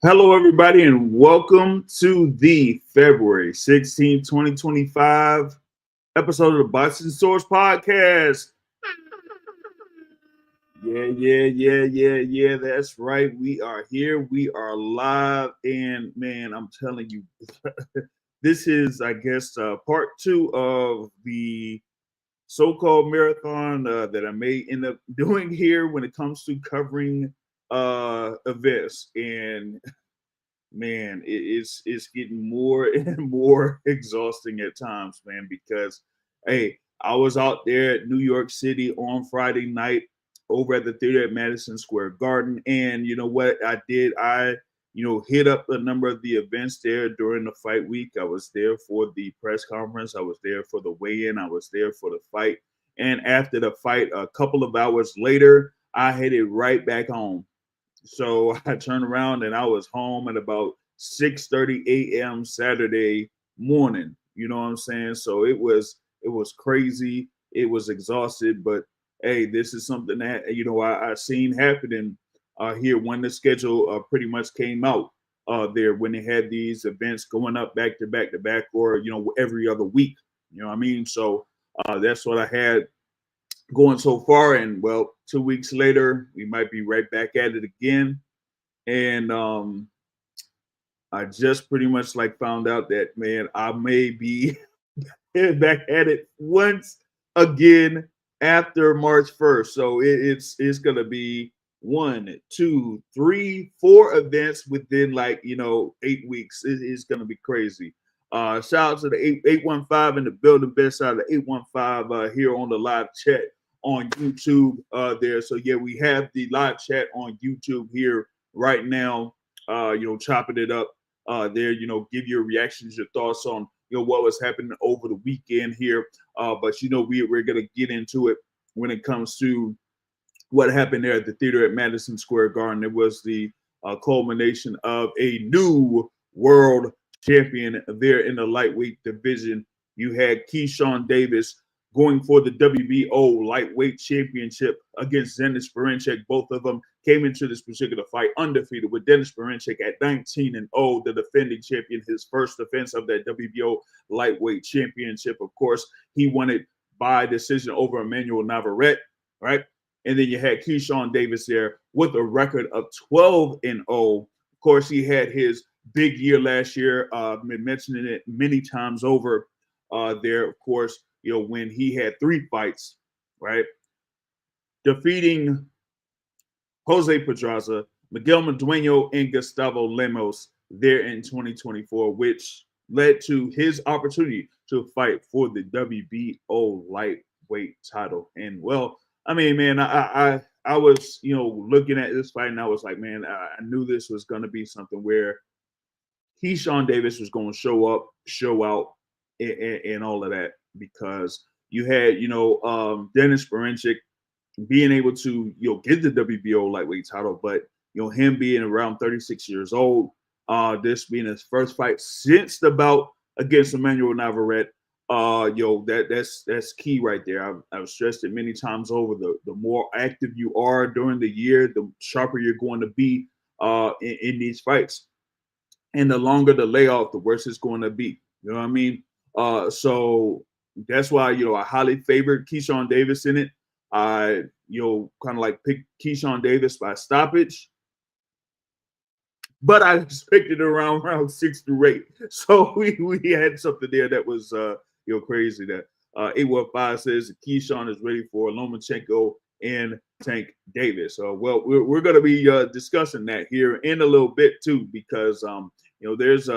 Hello, everybody, and welcome to the February 16th, 2025 episode of the Boxing Source Podcast. Yeah. That's right. We are here. We are live. And man, I'm telling you, this is, I guess, part two of the so called marathon that I may end up doing here when it comes to covering events. And man, it's getting more and more exhausting at times, man, because hey, I was out there at New York City on Friday night over at the theater at Madison Square Garden. And you know what I did? I hit up a number of the events there during the fight week. I was there for the press conference, I was there for the weigh-in, I was there for the fight. And after the fight, a couple of hours later, I headed right back home. So I turned around and I was home at about 6:30 a.m. Saturday morning. You know what I'm saying? So it was crazy. It was exhausted, but hey, this is something that I seen happening here when the schedule pretty much came out there when they had these events going up back to back to back, or every other week. You know what I mean? So that's what I had going so far. And well, 2 weeks later, we might be right back at it again. And I just pretty much like found out that man, I may be back at it once again after March 1st. So it's gonna be one, two, three, four events within 8 weeks. It's gonna be crazy. Shout out to the 815 in the building, best out of the 815 here on the live chat on YouTube there. So yeah, we have the live chat on YouTube here right now. Chopping it up there. Give your reactions, your thoughts on what was happening over the weekend here. But we're gonna get into it when it comes to what happened there at the theater at Madison Square Garden. It was the culmination of a new world champion there in the lightweight division. You had Keyshawn Davis going for the WBO lightweight championship against Denys Berinchyk. Both of them came into this particular fight undefeated, with Denys Berinchyk at 19-0, the defending champion, his first defense of that WBO lightweight championship. Of course, he won it by decision over Emmanuel Navarrete, right? And then you had Keyshawn Davis there with a record of 12-0. Of course, he had his big year last year. Been mentioning it many times over there. Of course, when he had three fights, right? Defeating Jose Pedraza, Miguel Madueno, and Gustavo Lemos there in 2024, which led to his opportunity to fight for the WBO lightweight title. And well, I mean, man, I was looking at this fight and I was like, man, I knew this was going to be something where Keyshawn Davis was going to show up, show out, and all of that, because you had Denys Berinchyk being able to get the WBO lightweight title, but him being around 36 years old, this being his first fight since the bout against Emmanuel Navarrete. That's key right there. I've stressed it many times over. The more active you are during the year, the sharper you're going to be in these fights, and the longer the layoff, the worse it's going to be. You know what I mean? So that's why I highly favored Keyshawn Davis in it. I kind of like picked Keyshawn Davis by stoppage, but I expected around round 6 through 8. So we had something there that was crazy. That 815 says Keyshawn is ready for Lomachenko and Tank Davis. Well, we're going to be discussing that here in a little bit too, because there's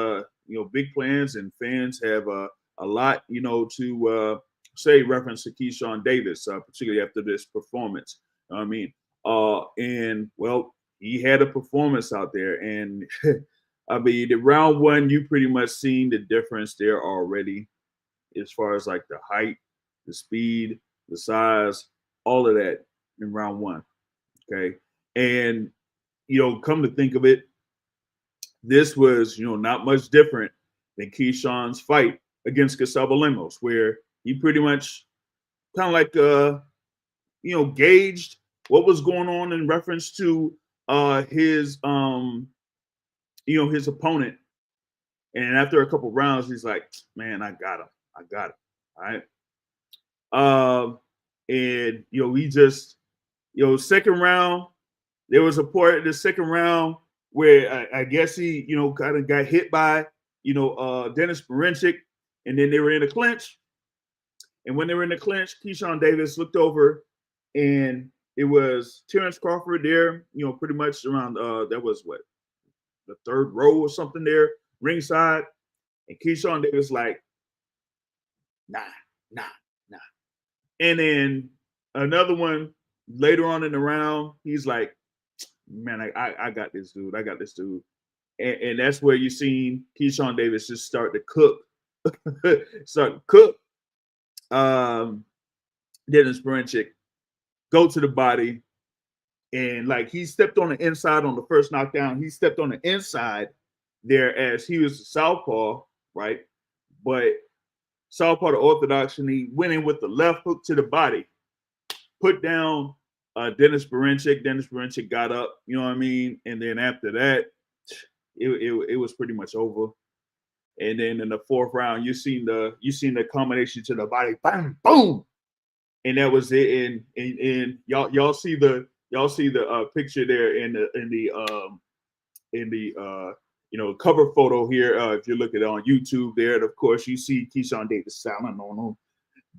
big plans, and fans have a lot to say reference to Keyshawn Davis, particularly after this performance. I mean, and well, he had a performance out there, and I mean, the round one, you pretty much seen the difference there already, as far as like the height, the speed, the size, all of that in round one. Okay, and come to think of it, this was not much different than Keyshawn's fight against Gustavo Lemos, where he pretty much kind of like gauged what was going on in reference to his his opponent. And after a couple rounds, he's like, man, I got him. All right. And we just, second round, there was a part in the second round where I guess he, kind of got hit by, Denys Berinchyk, and then they were in a clinch. And when they were in the clinch, Keyshawn Davis looked over, and it was Terrence Crawford there, pretty much around, that was what, the third row or something there, ringside. And Keyshawn Davis like, nah. And then another one later on in the round, he's like, man, I got this dude. And that's where you seen Keyshawn Davis just start to cook. Denys Berinchyk go to the body. And like he stepped on the inside on the first knockdown. He stepped on the inside there as he was a southpaw, right? But southpaw to orthodox, and he went in with the left hook to the body, put down Denys Berinchyk. Denys Berinchyk got up, you know what I mean? And then after that, it was pretty much over. And then in the fourth round, you seen the combination to the body, bang, boom, and that was it. And y'all see the picture there in the cover photo here. If you look at it on YouTube there, and of course you see Keyshawn Davis selling on them,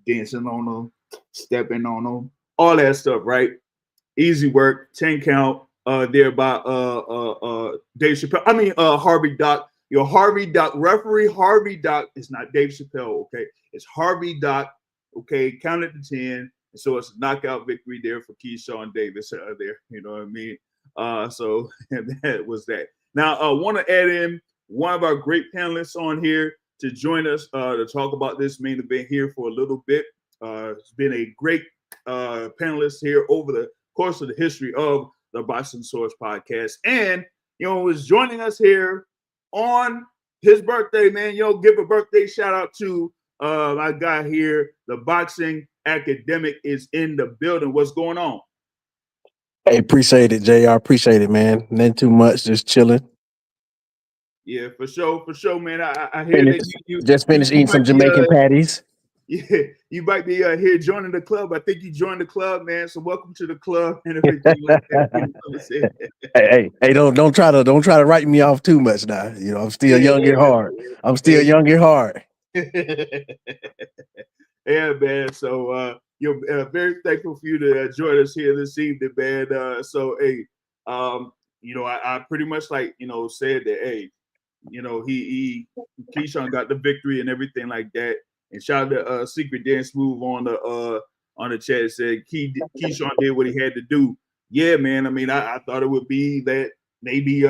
dancing on them, stepping on them, all that stuff, right? Easy work, 10 count there by Dave Chappelle. I mean Harvey Doc. Harvey Doc, referee Harvey Doc is not Dave Chappelle, okay? It's Harvey Doc, okay? Counted to 10. And so it's a knockout victory there for Keyshawn Davis there, you know what I mean? So that was that. Now, I want to add in one of our great panelists on here to join us to talk about this main event here for a little bit. It's been a great panelist here over the course of the history of the Boxing Source podcast. And, is joining us here on his birthday, man. Give a birthday shout out to my guy here. The boxing academic is in the building. What's going on? Hey, appreciate it, JR. Appreciate it, man. Nothing too much, just chilling. Yeah, for sure, man. I hear that you just finished eating some Jamaican patties. Yeah, you might be here joining the club. I think you joined the club, man. So welcome to the club and everything like that. hey, don't try to write me off too much now. I'm still young at heart. I'm still young at heart. Yeah, man. So very thankful for you to join us here this evening, man. So hey, I pretty much like said that hey, Keyshawn got the victory and everything like that. And shout out to Secret Dance Move on the chat. Said Keyshawn did what he had to do. Yeah, man. I mean, I thought it would be that maybe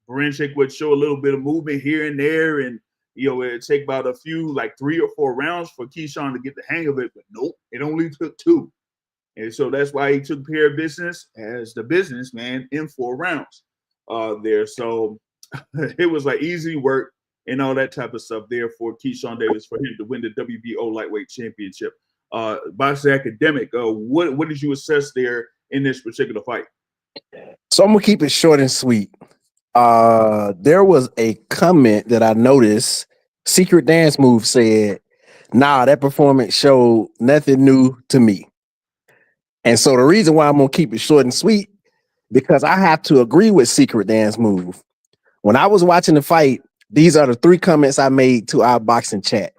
Berinchyk would show a little bit of movement here and there, and it'd take about a few, like 3 or 4 rounds for Keyshawn to get the hang of it. But nope, it only took 2. And so that's why he took care of business as the businessman in 4 rounds there. So it was like easy work and all that type of stuff there for Keyshawn Davis for him to win the WBO lightweight championship. Boxing academic, what did you assess there in this particular fight? So I'm gonna keep it short and sweet. There was a comment that I noticed. Secret Dance Move said, "Nah, that performance showed nothing new to me." And so the reason why I'm gonna keep it short and sweet, because I have to agree with Secret Dance Move. When I was watching the fight, these are the 3 comments I made to our boxing chat.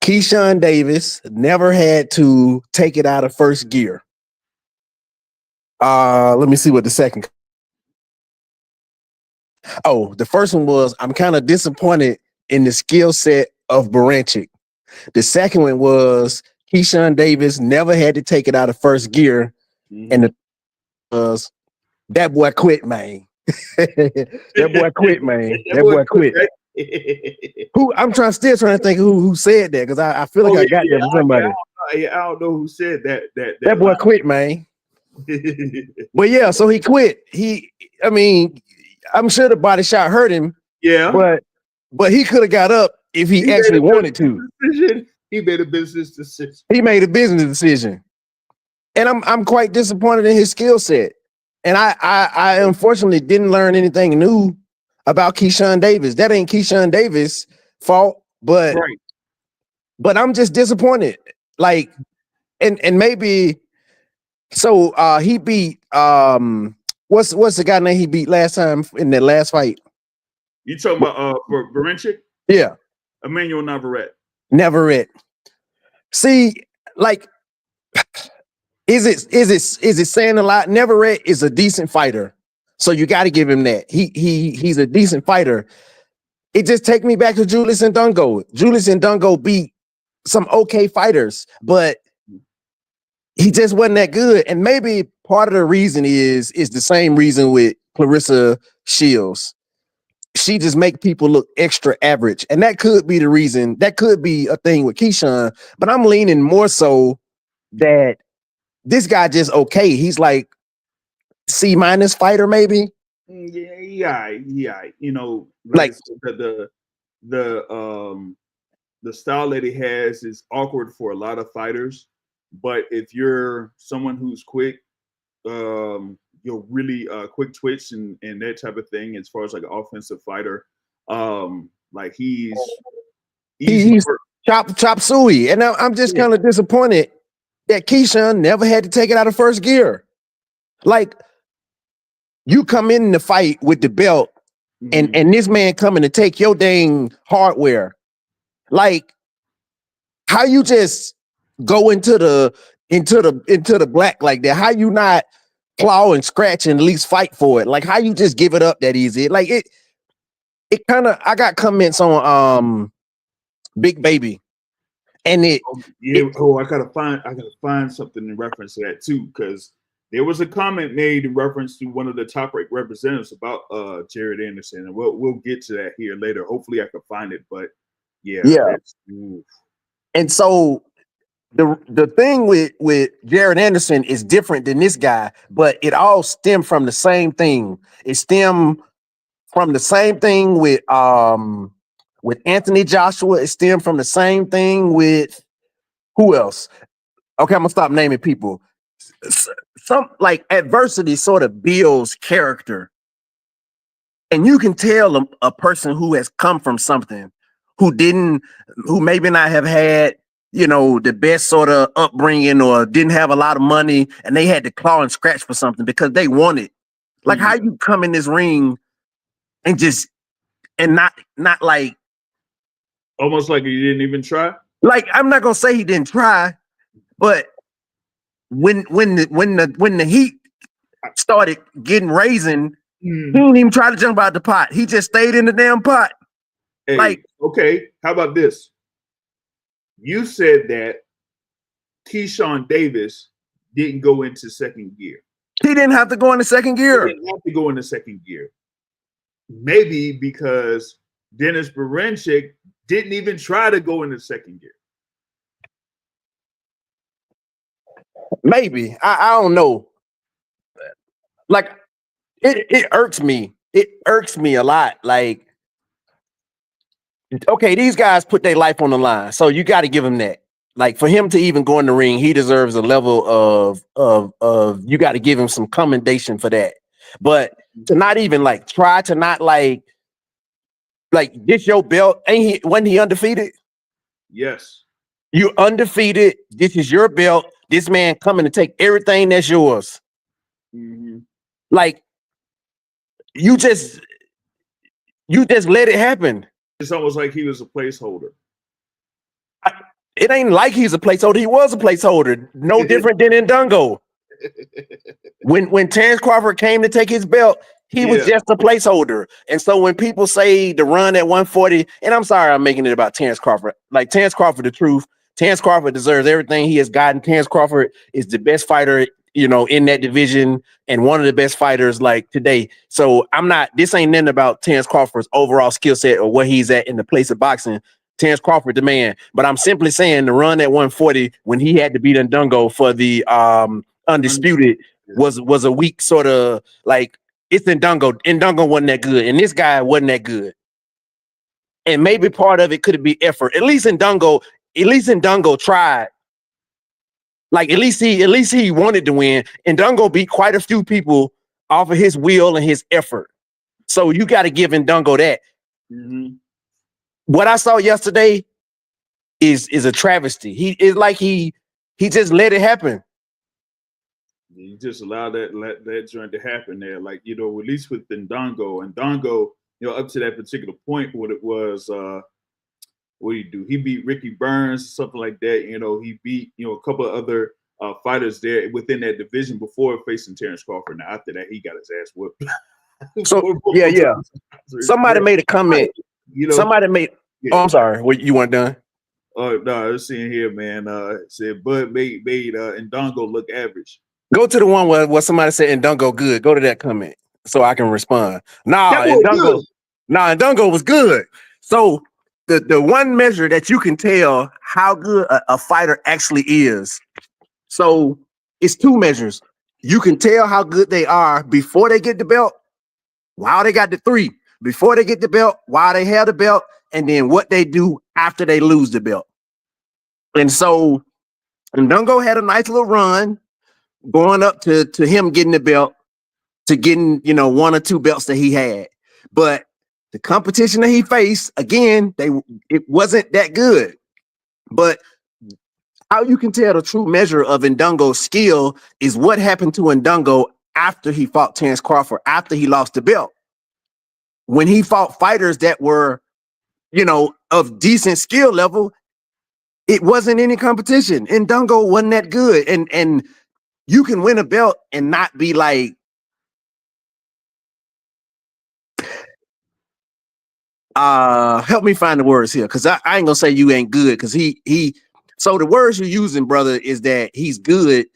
Keyshawn Davis never had to take it out of first gear. Let me see what the second. Oh, the first one was, I'm kind of disappointed in the skill set of Berinchyk. The second one was, Keyshawn Davis never had to take it out of first gear. Mm-hmm. And the was, that boy quit, man. That boy quit, man. That boy quit. I'm still trying to think who said that, because I feel like I got that from somebody. I don't know who said that. That boy quit, man. But yeah, so he quit. I'm sure the body shot hurt him. Yeah. But he could have got up if he actually wanted to. He made a business decision. He made a business decision. And I'm quite disappointed in his skill set. And I unfortunately didn't learn anything new about Keyshawn Davis. That ain't Keyshawn Davis' fault, but Right. I'm just disappointed. Like, and maybe so he beat what's the guy name he beat last time in that last fight? You talking about for Berinchyk? Yeah, Emmanuel Navarrete. never it. See, like, is it saying a lot? Navarrete is a decent fighter, so you got to give him that. He's a decent fighter. It just take me back to Julius Ndungo. Julius Ndungo beat some okay fighters, but he just wasn't that good. And maybe part of the reason is the same reason with Clarissa Shields. She just make people look extra average. And that could be the reason. That could be a thing with Keyshawn. But I'm leaning more so that this guy just okay. He's like C- fighter, maybe. Yeah. You know, Like the style that he has is awkward for a lot of fighters. But if you're someone who's quick, you're really quick twitch and that type of thing, as far as like an offensive fighter, like he's easy he's work. chop suey. And I'm just kind of disappointed that Keyshawn never had to take it out of first gear. Like, you come in the fight with the belt, and this man coming to take your dang hardware. Like, how you just go into the black like that? How you not claw and scratch and at least fight for it? Like, how you just give it up that easy? Like, it kind of, I got comments on Big Baby, and I gotta find something in reference to that too, because there was a comment made in reference to one of the top ranked representatives about Jared Anderson, and we'll get to that here later. Hopefully I can find it, but yeah. And so the thing with Jared Anderson is different than this guy, but it all stemmed from the same thing. It stemmed from the same thing with Anthony Joshua. It stemmed from the same thing with who else? Okay, I'm gonna stop naming people. Some like adversity sort of builds character, and you can tell a person who has come from something, who maybe not have had, the best sort of upbringing, or didn't have a lot of money, and they had to claw and scratch for something because they wanted. Like, how you come in this ring and just not like, almost like he didn't even try. Like, I'm not gonna say he didn't try, but when the heat started getting raising, he didn't even try to jump out the pot. He just stayed in the damn pot. Hey, like, okay, how about this? You said that Keyshawn Davis didn't go into second gear. He didn't have to go into second gear. He didn't have to go into second gear. Maybe because Denys Berinchyk didn't even try to go into second gear. Maybe. I don't know. Like, it irks me. It irks me a lot. Like, okay, these guys put their life on the line, so you got to give him that. Like, for him to even go in the ring, he deserves a level of you got to give him some commendation for that. But to not even like try to not like this your belt, wasn't he undefeated? Yes. You undefeated. This is your belt. This man coming to take everything that's yours. Like, you just let it happen. It's almost like he was a placeholder. It ain't like he's a placeholder. He was a placeholder. No different than Ndungo. When Terrence Crawford came to take his belt, he was just a placeholder. And so when people say the run at 140, and I'm sorry I'm making it about Terrence Crawford. Like, Terrence Crawford, the truth. Terrence Crawford deserves everything he has gotten. Terrence Crawford is the best fighter, in that division, and one of the best fighters like today. So this ain't nothing about Terrence Crawford's overall skill set or where he's at in the place of boxing. Terrence Crawford, the man. But I'm simply saying the run at 140 when he had to beat Ndungo for the undisputed was a weak sort of like, it's Ndungo. Ndungo wasn't that good, and this guy wasn't that good. And maybe part of it could be effort. At least Ndungo tried. Like, at least he wanted to win. Ndungo beat quite a few people off of his will and his effort. So you got to give Ndongo that. Mm-hmm. What I saw yesterday is a travesty. He just let it happen. You just allow that joint to happen there. Like, at least with Ndongo, up to that particular point, what it was, what did he do? He beat Ricky Burns, something like that. He beat, a couple of other fighters there within that division before facing Terrence Crawford. Now, after that, he got his ass whooped. So, yeah. Somebody made a comment. Somebody made, oh, I'm sorry. What, you weren't done? Oh, no, I was seeing here, man. Said Bud made Ndongo look average. Go to the one where somebody said Ndongo good. Go to that comment so I can respond. Ndongo was good. So the one measure that you can tell how good a fighter actually is. So it's two measures. You can tell how good they are before they get the belt, while they got the three, before they get the belt, while they have the belt, and then what they do after they lose the belt. And so Ndongo had a nice little run going up to him getting the belt, to getting, one or two belts that he had. But the competition that he faced, again, it wasn't that good. But how you can tell the true measure of Ndongo's skill is what happened to Ndongo after he fought Terrence Crawford, after he lost the belt. When he fought fighters that were, of decent skill level, it wasn't any competition. Ndongo wasn't that good. And you can win a belt and not be like, help me find the words here, because I ain't gonna say you ain't good, because so the words you're using, brother, is that he's good.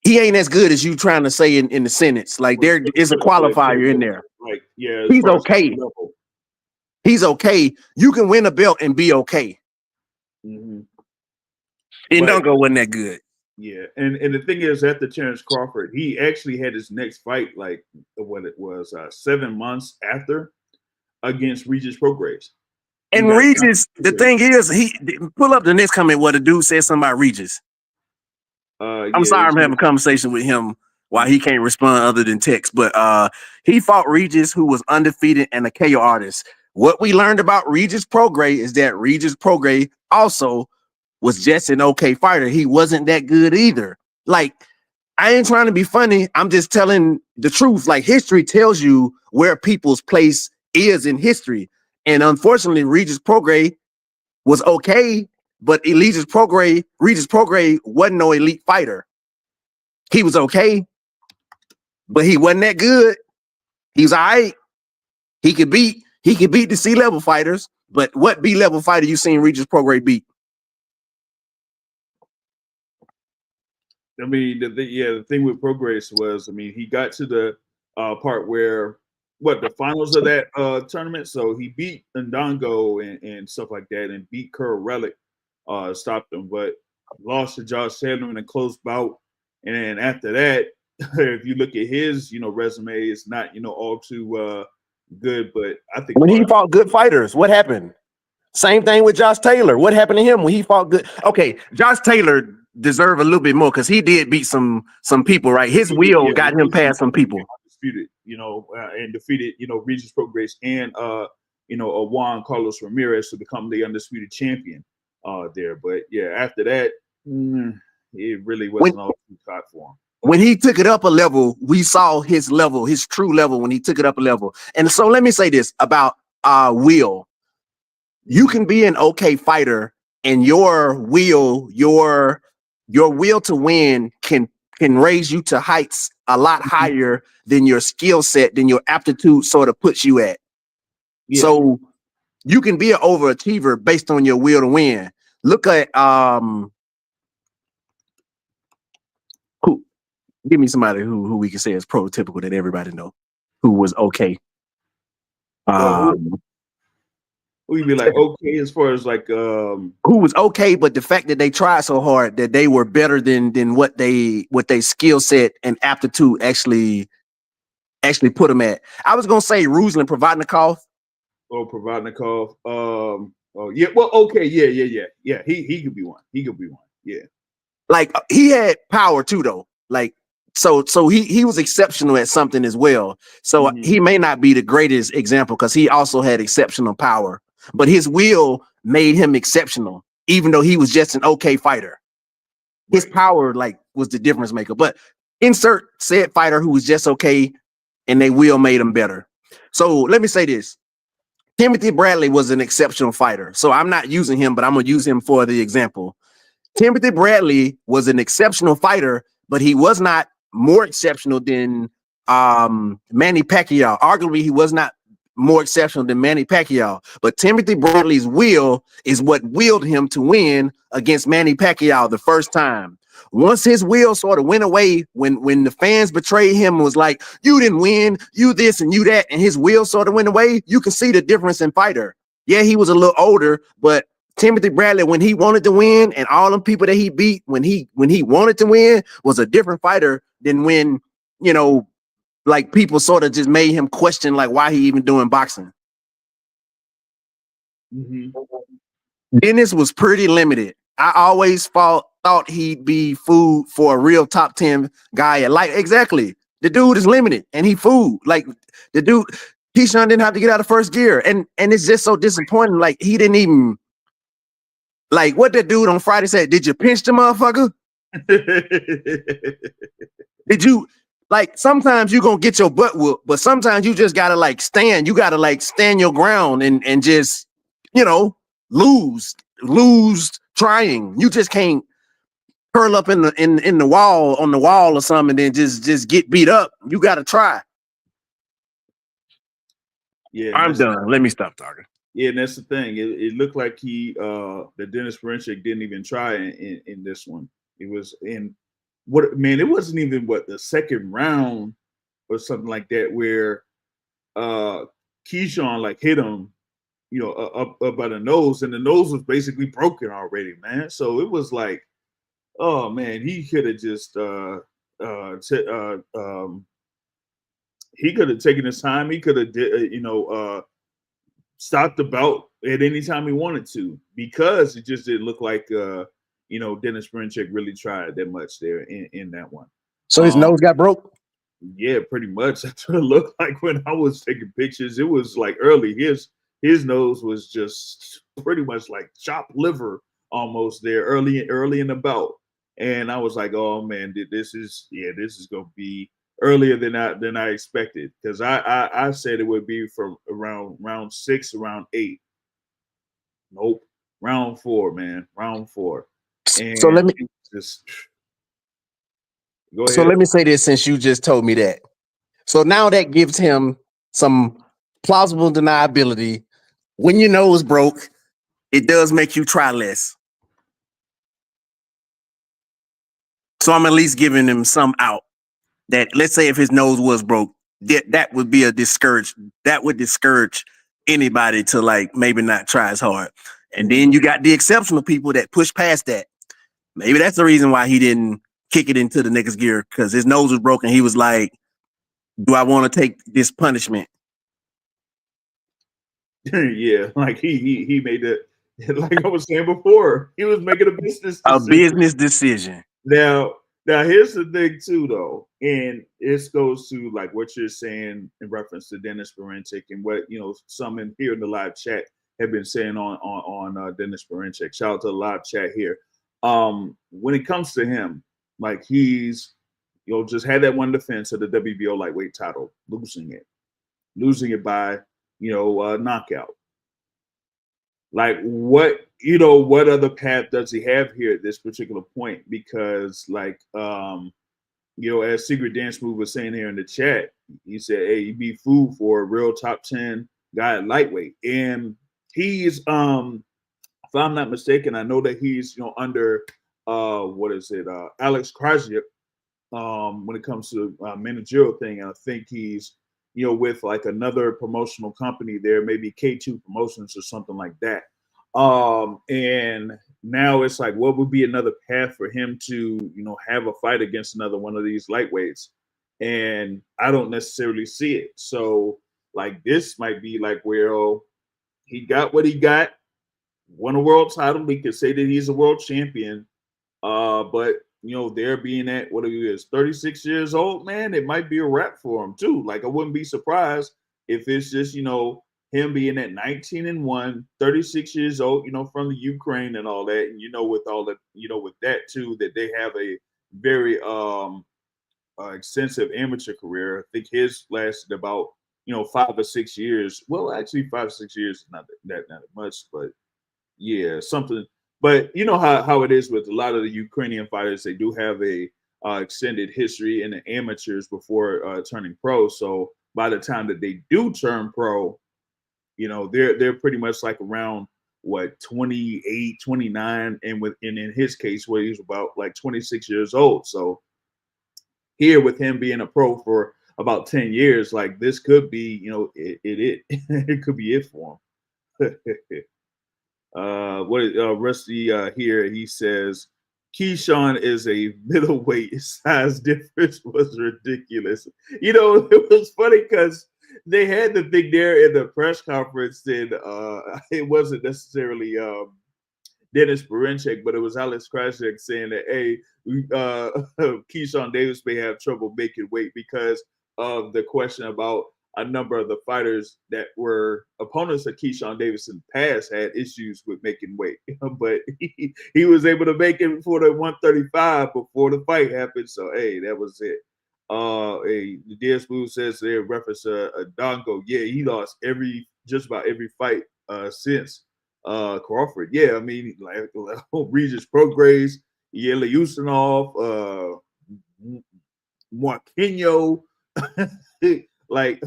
He ain't as good as you trying to say in the sentence. Like, there is a qualifier in there. Like, yeah, he's okay. He's okay. You can win a belt and be okay. Mm-hmm. Ndongo wasn't that good. Yeah, and the thing is, after Terrence Crawford, he actually had his next fight, like what it was, 7 months after, against Regis Prograis. And Regis, the thing is, he pull up the next comment where the dude said something about Regis. I'm sorry, I'm having a conversation with him while he can't respond other than text. But he fought Regis, who was undefeated and a KO artist. What we learned about Regis Prograis is that Regis Prograis also was just an okay fighter. He wasn't that good either. Like, I ain't trying to be funny. I'm just telling the truth. Like, history tells you where people's place is in history. And unfortunately, Regis Prograis was okay, but Regis Prograis wasn't no elite fighter. He was okay, but he wasn't that good. He was all right. He could beat the C-level fighters, but what B-level fighter you seen Regis Prograis beat? I mean, the thing with Prograis was, he got to the part where the finals of that tournament. So he beat Ndongo and stuff like that, and beat Curl Relic, stopped him, but lost to Josh Taylor in a close bout. And then after that, if you look at his, resume, it's not, all too good. But I think when he fought good fighters, what happened? Same thing with Josh Taylor. What happened to him when he fought good? Okay, Josh Taylor deserve a little bit more because he did beat some people, right? His will got him past some people. Undisputed, and defeated, Regis Prograis and Juan Carlos Ramirez to become the undisputed champion there. But yeah, after that, it really wasn't all too hot for him. When he took it up a level, we saw his level, his true level when he took it up a level. And so let me say this about will. You can be an okay fighter, and your will to win can raise you to heights a lot higher than your skill set, than your aptitude sort of puts you at. Yeah. So you can be an overachiever based on your will to win. Look at give me somebody who we can say is prototypical that everybody know, who was okay. We'd be like, okay, as far as like who was okay, but the fact that they tried so hard that they were better than what they skill set and aptitude actually put them at. I was gonna say Ruslan Provodnikov. Oh, Provodnikov. Oh yeah. Well, okay, yeah. He could be one. Yeah. Like, he had power too, though. Like, so he was exceptional at something as well. So he may not be the greatest example because he also had exceptional power, but his will made him exceptional, even though he was just an okay fighter. His power like was the difference maker. But insert said fighter who was just okay, and they will made him better. So let me say this. Timothy Bradley was an exceptional fighter. So I'm not using him, but I'm gonna use him for the example. Timothy Bradley was an exceptional fighter, but he was not more exceptional than Manny Pacquiao. Arguably, he was not more exceptional than Manny Pacquiao. But Timothy Bradley's will is what willed him to win against Manny Pacquiao the first time. Once his will sort of went away, when the fans betrayed him and was like, you didn't win, you this and you that, and his will sort of went away, you can see the difference in fighter. Yeah, he was a little older, but Timothy Bradley, when he wanted to win, and all them people that he beat when he wanted to win, was a different fighter than when, you know, like people sort of just made him question like why he even doing boxing. Denys was pretty limited. I always thought he'd be food for a real top 10 guy at light. Exactly. The dude is limited and he food. Like the dude, Keyshawn didn't have to get out of first gear. And it's just so disappointing. Like he didn't even, like what that dude on Friday said, did you pinch the motherfucker? Did you, like, sometimes you're gonna get your butt whooped, but sometimes you just gotta like stand. You gotta like stand your ground and just, you know, lose trying. You just can't curl up in the wall on the wall or something and then just get beat up. You gotta try. Yeah, I'm done. Let me stop talking. Yeah, and that's the thing. It looked like the Denys Berinchyk didn't even try in this one. It was in what, man, it wasn't even what, the second round or something like that, where Keyshawn like hit him, you know, up by the nose, and the nose was basically broken already, man. So it was like, oh man, he could have just he could have taken his time. He could have stopped the bout at any time he wanted to, because it just didn't look like Denys Berinchyk really tried that much there in that one. So his nose got broke? Yeah, pretty much. That's what it looked like when I was taking pictures. It was like early. His nose was just pretty much like chopped liver almost there early in the bout. And I was like, oh man, this is gonna be earlier than I expected, because I said it would be from around round 6, around 8. Nope, round 4, man, round 4. And so let me just go ahead. So let me say this, since you just told me that. So now that gives him some plausible deniability. When your nose broke, it does make you try less. So I'm at least giving him some out. That, let's say if his nose was broke, that would be that would discourage anybody to like maybe not try as hard. And then you got the exceptional people that push past that. Maybe that's the reason why he didn't kick it into the next gear, because his nose was broken. He was like, do I want to take this punishment? Yeah, like he made it, like I was saying before, he was making a business decision. Now here's the thing too, though, and this goes to like what you're saying in reference to Denys Berinchyk and what some in here in the live chat have been saying on Denys Berinchyk. Shout out to the live chat here. When it comes to him, like he's just had that one defense of the WBO lightweight title, losing it by knockout. Like what other path does he have here at this particular point? Because as Secret Dance Move was saying here in the chat, he said, hey, he'd be food for a real top 10 guy at lightweight. And he's if I'm not mistaken, I know that he's under Alex Krajcik when it comes to managerial thing. And I think he's with like another promotional company there, maybe K2 Promotions or something like that. And now it's like, what would be another path for him to have a fight against another one of these lightweights? And I don't necessarily see it. So like this might be like where he got what he got, won a world title. We could say that he's a world champion. But there being at what he is, 36 years old, man, it might be a wrap for him too. Like I wouldn't be surprised if it's just, him being at 19-1, 36 years old, from the Ukraine and all that. And with all that, with that too, that they have a very extensive amateur career. I think his lasted about 5 or 6 years. Well, actually 5 or 6 years is not much, but yeah, something. But you know how it is with a lot of the Ukrainian fighters, they do have a extended history in the amateurs before turning pro. So by the time that they do turn pro, they're pretty much like around what 28, 29, and in his case, where he's about like 26 years old. So here with him being a pro for about 10 years, like this could be, it could be it for him. Rusty here, he says Keyshawn is a middleweight. Size difference was ridiculous. It was funny because they had the thing there in the press conference, and it wasn't necessarily Denys Berinchyk, but it was Alex Krajcik saying that, hey, Keyshawn Davis may have trouble making weight because of the question about a number of the fighters that were opponents of Keyshawn Davis in the past had issues with making weight. But he was able to make it for the 135 before the fight happened. So, hey, that was it. The DS Blue says they reference a Dongo. Yeah, he lost just about every fight since Crawford. Yeah, I mean, like Regis Prograis, Yele Ustanov, Marquinhos, like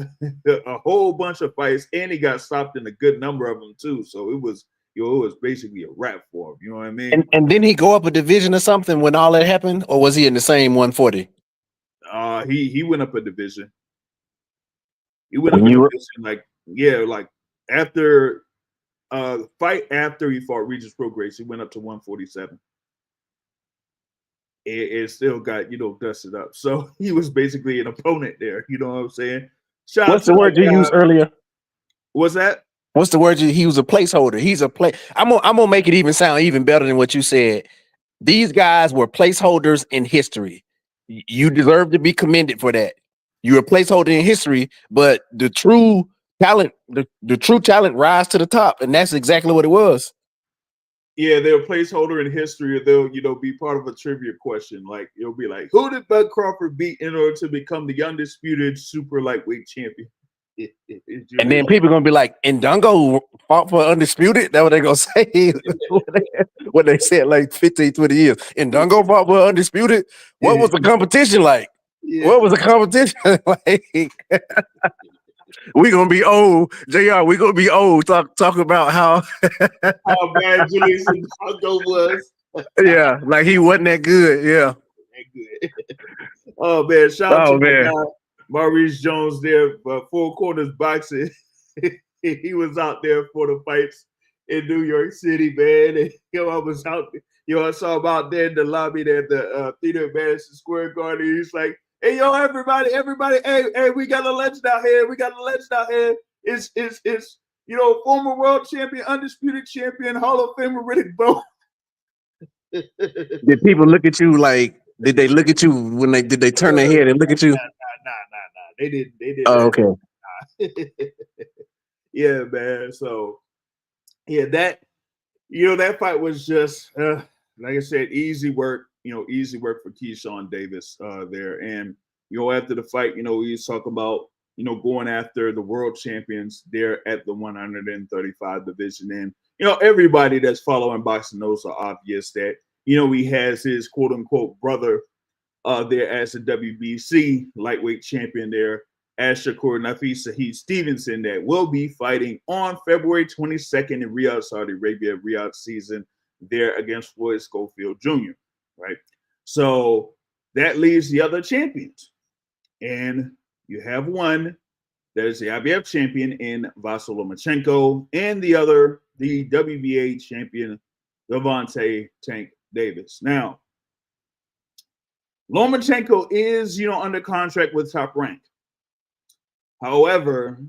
a whole bunch of fights, and he got stopped in a good number of them too. So it was, it was basically a wrap for him. You know what I mean? And didn't he go up a division or something when all that happened, or was he in the same 140? He went up a division. He went up a division, like after fight after he fought Regis Prograis, he went up to 147. It still got dusted up. So he was basically an opponent there. You know what I'm saying? What's the word you used earlier? What's that? What's the word? He was a placeholder. He's a play. I'm gonna make it even sound even better than what you said. These guys were placeholders in history. You deserve to be commended for that. You're a placeholder in history, but the true talent, the true talent rise to the top, and that's exactly what it was. Yeah, they're a placeholder in history, or they'll be part of a trivia question. Like it'll be like, who did Bud Crawford beat in order to become the undisputed super lightweight champion? And then people are gonna be like, Ndongo fought for undisputed. That's what they're gonna say. What they said like 15, 20 years. Ndongo fought for undisputed. What was the competition like? Yeah. What was the competition like? We're gonna be old, JR. We're gonna be old. Talk about how bad Julius Ndongo was. Yeah, like he wasn't that good. Yeah. That good. Oh man, shout out to my guy Maurice Jones there, Four Corners Boxing. He was out there for the fights in New York City, man. And I was out there. I saw him out there in the lobby there at the theater at Madison Square Garden. He's like, hey, yo, everybody, hey, we got a legend out here. It's former world champion, undisputed champion, Hall of Famer Riddick Bowe. Did people look at you like? Did they look at you when did they turn their head and look at you? Nah. They didn't. Oh, okay. Yeah, man. So, yeah, that fight was just like I said, easy work. Easy work for Keyshawn Davis there. And after the fight, he was talking about going after the world champions there at the 135 division. And everybody that's following boxing knows are obvious that he has his quote unquote brother there as a WBC lightweight champion there, as Shakur Nafis Saheed Stevenson, that will be fighting on February 22nd in Riyadh, Saudi Arabia, Riyadh season there against Floyd Schofield Jr. Right. So that leaves the other champions. And you have one that is the IBF champion in Vasyl Lomachenko, and the other, the WBA champion, Gervonta Tank Davis. Now, Lomachenko is, under contract with Top Rank. However,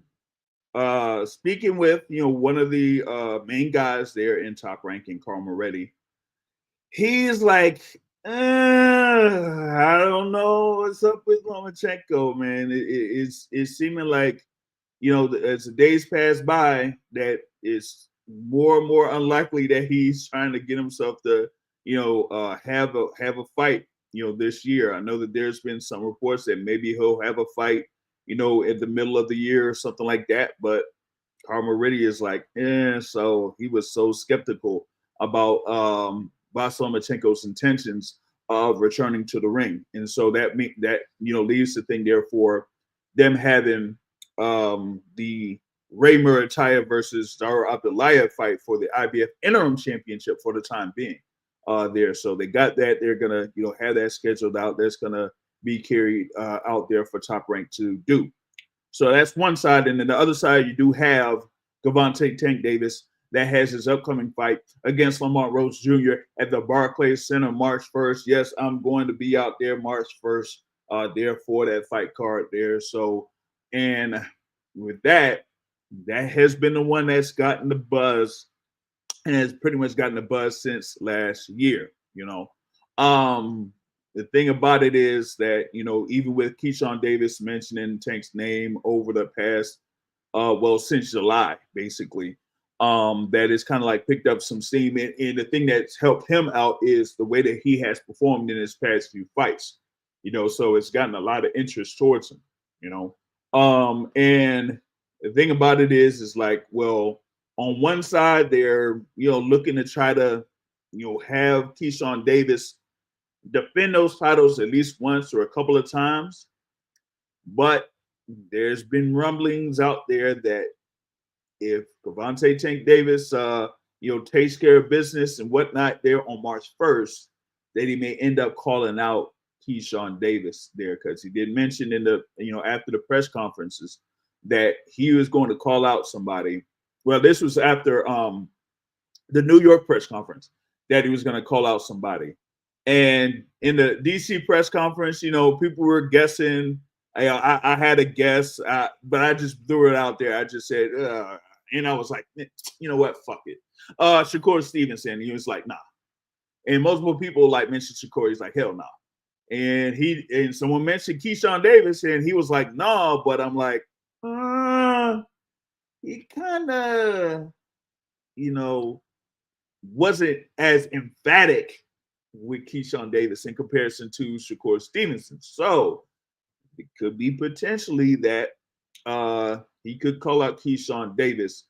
speaking with, one of the main guys there in Top Rank, in Carl Moretti, he's like, I don't know what's up with Lomachenko, man. It's seeming like, as the days pass by, that it's more and more unlikely that he's trying to get himself to, have a fight, this year. I know that there's been some reports that maybe he'll have a fight, at the middle of the year or something like that. But Carmaridi is like, so he was so skeptical about Lomachenko's intentions of returning to the ring, and so that leaves the thing there for them having the Ray Murataya versus Dara Abdullayev fight for the IBF interim championship for the time being. There, so they got that. They're gonna have that scheduled out. That's gonna be carried out there for Top Rank to do. So that's one side. And then the other side, you do have Gervonta Tank Davis that has his upcoming fight against Lamont Rhodes Jr. at the Barclays Center March 1st. Yes, I'm going to be out there March 1st there for that fight card there. So, and with that, that has been the one that's gotten the buzz and has pretty much gotten the buzz since last year, the thing about it is that, even with Keyshawn Davis mentioning Tank's name over the past, since July, basically, that it's kind of like picked up some steam. And the thing that's helped him out is the way that he has performed in his past few fights, so it's gotten a lot of interest towards him, and the thing about it is like, well, on one side, they're, looking to try to, have Keyshawn Davis defend those titles at least once or a couple of times. But there's been rumblings out there that if Gervonta Tank Davis, takes care of business and whatnot there on March 1st, that he may end up calling out Keyshawn Davis there, because he did mention in the, after the press conferences that he was going to call out somebody. Well, this was after the New York press conference, that he was going to call out somebody. And in the DC press conference, people were guessing. I had a guess, but I just threw it out there. I just said, and I was like, you know what? Fuck it. Shakur Stevenson. He was like, nah. And multiple people like mentioned Shakur. He's like, hell no. Nah. And someone mentioned Keyshawn Davis, and he was like, no. But I'm like, he kind of, wasn't as emphatic with Keyshawn Davis in comparison to Shakur Stevenson. So it could be potentially that he could call out Keyshawn Davis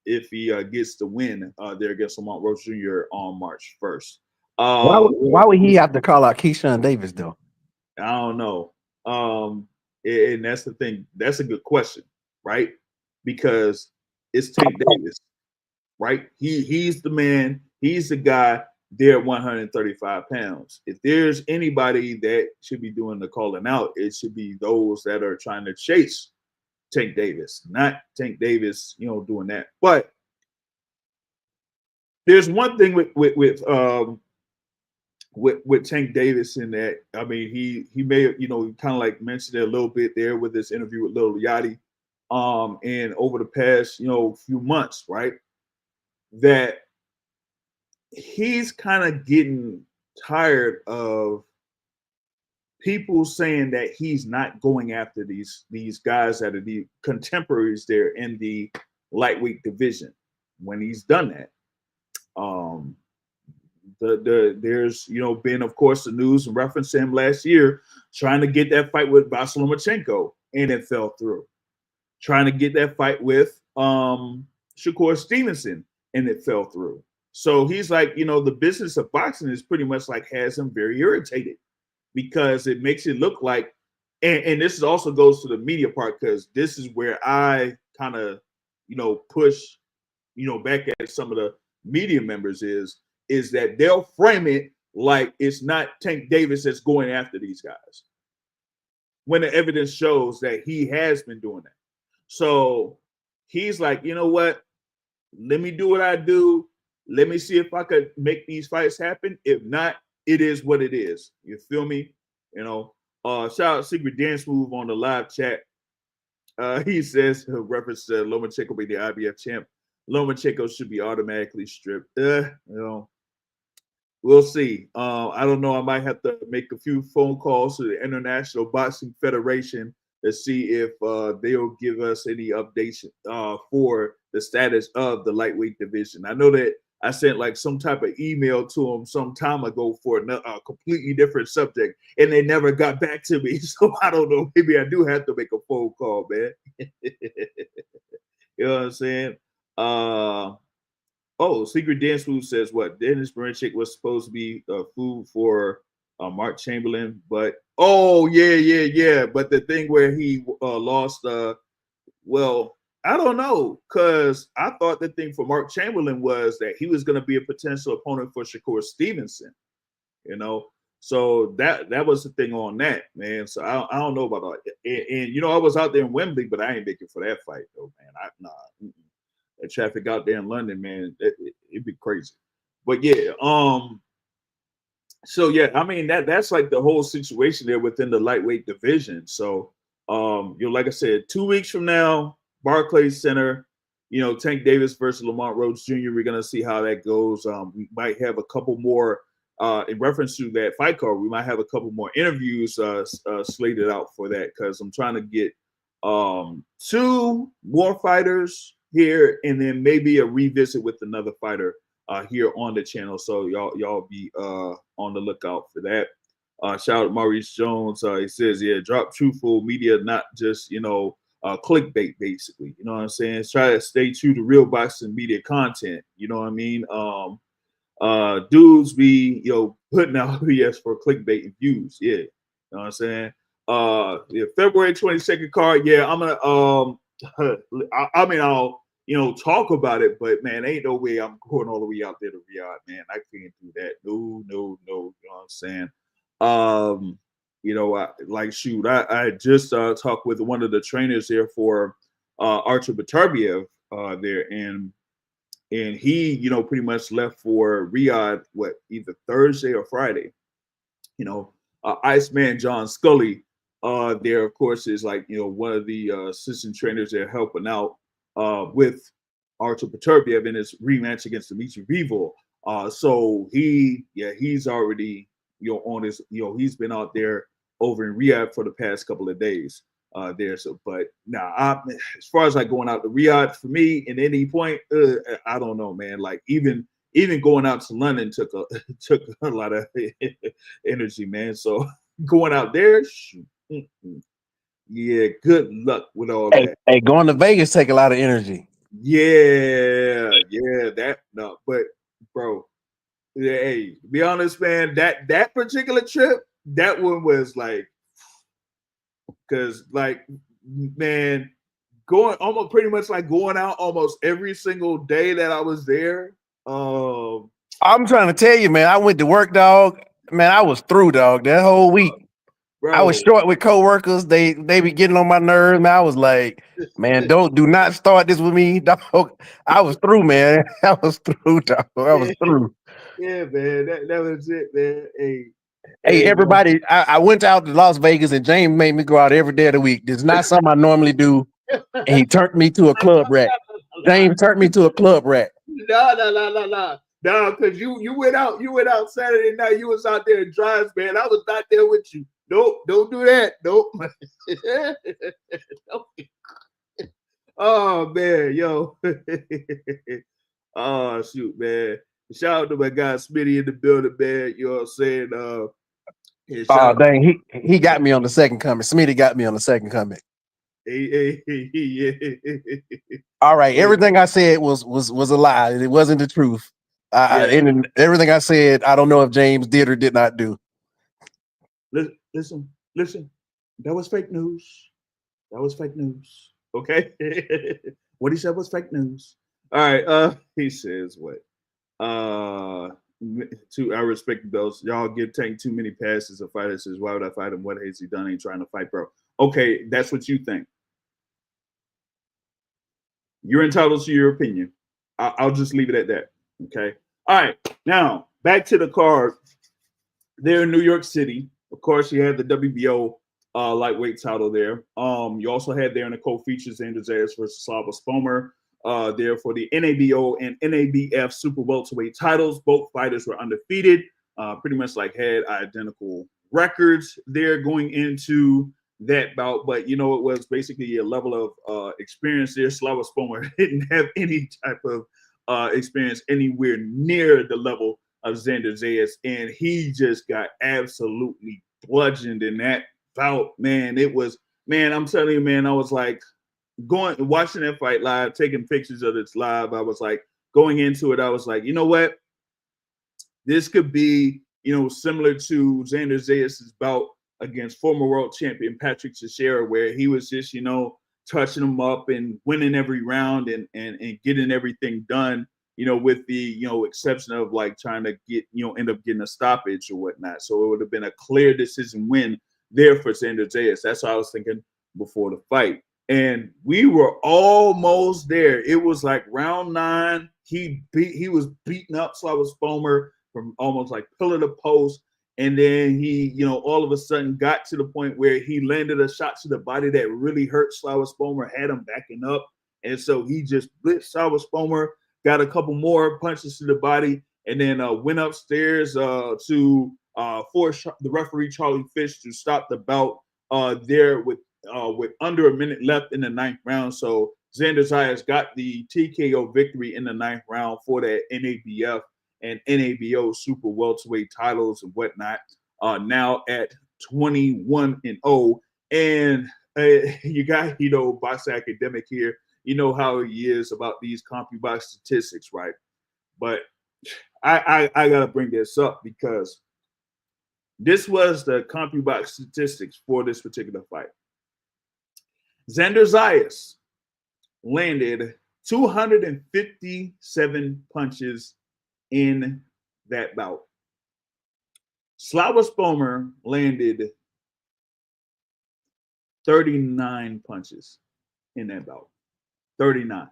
if he gets the win there against Lamont Rhodes Jr. on March 1st. Why would he have to call out Keyshawn Davis though? I don't know. And that's the thing. That's a good question, right? Because it's Tank Davis, right? He's the man. He's the guy. They're 135 pounds. If there's anybody that should be doing the calling out, it should be those that are trying to chase Tank Davis, not Tank Davis, doing that. But there's one thing with Tank Davis in that, I mean, he may have, kind of like mentioned it a little bit there with this interview with Lil Yachty, and over the past, few months, right? That he's kind of getting tired of people saying that he's not going after these guys that are the contemporaries there in the lightweight division. When he's done that, there's been, of course, the news in reference to him last year trying to get that fight with Lomachenko, and it fell through. Trying to get that fight with Shakur Stevenson, and it fell through. So he's like, the business of boxing is pretty much like has him very irritated, because it makes it look like, and this is also goes to the media part, because this is where I kind of, push, back at some of the media members is that they'll frame it like it's not Tank Davis that's going after these guys, when the evidence shows that he has been doing that. So he's like, you know what? Let me do what I do. Let me see if I could make these fights happen. If not, it is what it is. You feel me? Shout out Secret Dance Move on the live chat. He says, reference to Lomachenko being the IBF champ, Lomachenko should be automatically stripped. we'll see. I don't know. I might have to make a few phone calls to the International Boxing Federation to see if they'll give us any updates for the status of the lightweight division. I know that I sent like some type of email to them some time ago for a completely different subject, and they never got back to me. So I don't know. Maybe I do have to make a phone call, man. You know what I'm saying? Oh, Secret Dance Food says what? Denys Berinchyk was supposed to be food for Mark Chamberlain, but yeah. But the thing where he lost, well, I don't know, because I thought the thing for Mark Chamberlain was that he was going to be a potential opponent for Shakur Stevenson, you know. So that was the thing on that, man. So I don't know about all that. And you know, I was out there in Wembley, but I ain't making for that fight though, man. That traffic out there in London, man, it'd be crazy. But yeah, so yeah, I mean that's like the whole situation there within the lightweight division. So you know, like I said, 2 weeks from now, Barclays Center, you know, Tank Davis versus Lamont Rhodes Jr. We're gonna see how that goes. We might have a couple more in reference to that fight card. We might have a couple more interviews slated out for that, because I'm trying to get 2 more fighters here, and then maybe a revisit with another fighter here on the channel. So y'all be on the lookout for that. Shout out Maurice Jones. He says, yeah, drop truthful media, not just, you know, clickbait, basically. You know what I'm saying? Try to stay true to real boxing media content. You know what I mean? Dudes be, you know, putting out BS for clickbait and views. Yeah. You know what I'm saying? Yeah, February 22nd card. Yeah, I'm gonna I mean, I'll, you know, talk about it, but man, ain't no way I'm going all the way out there to Riyadh, man. I can't do that. No. You know what I'm saying? You know, I just talked with one of the trainers there for Artur Beterbiev there, and he, you know, pretty much left for Riyadh, either Thursday or Friday. You know, Iceman John Scully there, of course, is like, you know, one of the assistant trainers there helping out with Artur Beterbiev in his rematch against Dmitrii Bivol. So he's already, you know, on his, you know, he's been out there over in Riyadh for the past couple of days there. So, but now, as far as like going out to Riyadh for me at any point, I don't know, man. Like even going out to London took a lot of energy, man. So going out there, shoot, yeah, good luck with all that. Hey, going to Vegas take a lot of energy. Yeah, that no, but bro, yeah, hey, to be honest, man, that particular trip, that one was like, because like, man, going almost pretty much like going out almost every single day that I was there. I'm trying to tell you, man, I went to work, dog. Man, I was through, dog, that whole week. Bro. I was short with coworkers. They be getting on my nerves, man. I was like, man, do not start this with me, dog. I was through, man. I was through, dog. I was through. Yeah, man. That was it, man. Hey, everybody, I went out to Las Vegas, and James made me go out every day of the week. This is not something I normally do. And he turned me to a club rat. James turned me to a club rat. No, because you went out Saturday night. You was out there in drives, man. I was not there with you. Nope, don't do that. Nope. Oh man, yo. Oh shoot, man. Shout out to my guy Smitty in the building, man. You know what I'm saying? Oh dang, he got me on the second coming. Smitty got me on the second coming. Yeah. All right, everything I said was a lie. It wasn't the truth. And everything I said, I don't know if James did or did not do. Listen. That was fake news. Okay. What he said was fake news. All right. He says what? I respect those. Y'all give Tank too many passes. A fighter says, why would I fight him? What has he done? Ain't trying to fight, bro. Okay, that's what you think. You're entitled to your opinion. I'll just leave it at that. Okay. All right. Now back to the card. There in New York City. Of course, you had the WBO lightweight title there. You also had there in the co-features Andrews versus Slava Spomer there for the NABO and NABF super welterweight titles. Both fighters were undefeated. pretty much like had identical records there going into that bout. But, it was basically a level of experience there. Slava Spomer didn't have any type of experience anywhere near the level of Xander Zayas, and he just got absolutely bludgeoned in that bout. Man, I'm telling you, man, I was like watching that fight live, taking pictures of this live. I was like going into it, I was like, you know what? This could be, similar to Xander Zayas' bout against former world champion Patrick Teixeira, where he was just, touching him up and winning every round and getting everything done, with the, exception of like trying to get, end up getting a stoppage or whatnot. So it would have been a clear decision win there for Xander Zayas. That's what I was thinking before the fight. And we were almost there. It was like round 9. He was beating up Slava Spomer from almost like pillar to post. And then he, all of a sudden got to the point where he landed a shot to the body that really hurt Slava Spomer, had him backing up. And so he just blitzed Slava Spomer, got a couple more punches to the body, and then went upstairs to force the referee, Charlie Fish, to stop the bout there with under a minute left in the 9th round. So Xander Zayas got the TKO victory in the 9th round for that NABF and NABO super welterweight titles and whatnot. Now at 21-0, and you got Box Academic here. You know how he is about these CompuBox statistics, right? But I gotta bring this up because this was the CompuBox statistics for this particular fight. Xander Zayas landed 257 punches in that bout. Slava Spomer landed 39 punches in that bout. 39.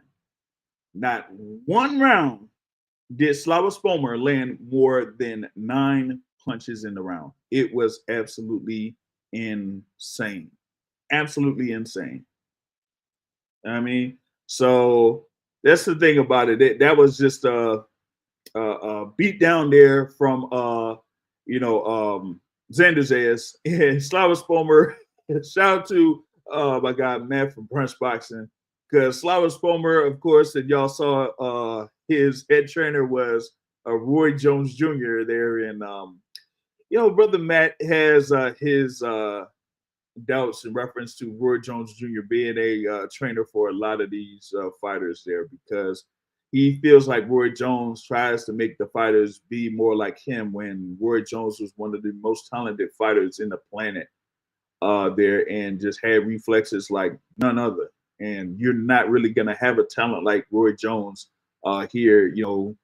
Not one round did Slava Spomer land more than 9 punches in the round. It was absolutely insane. Absolutely insane. I mean, so that's the thing about it. That was just a beat down there from Xander Zayas and Slava Spomer. Shout out to my guy Matt from Brunch Boxing, because Slava Spomer, of course, and y'all saw his head trainer was Roy Jones Jr. there, and brother Matt has his doubts in reference to Roy Jones Jr. being a trainer for a lot of these fighters there, because he feels like Roy Jones tries to make the fighters be more like him, when Roy Jones was one of the most talented fighters in the planet there, and just had reflexes like none other. And you're not really going to have a talent like Roy Jones here,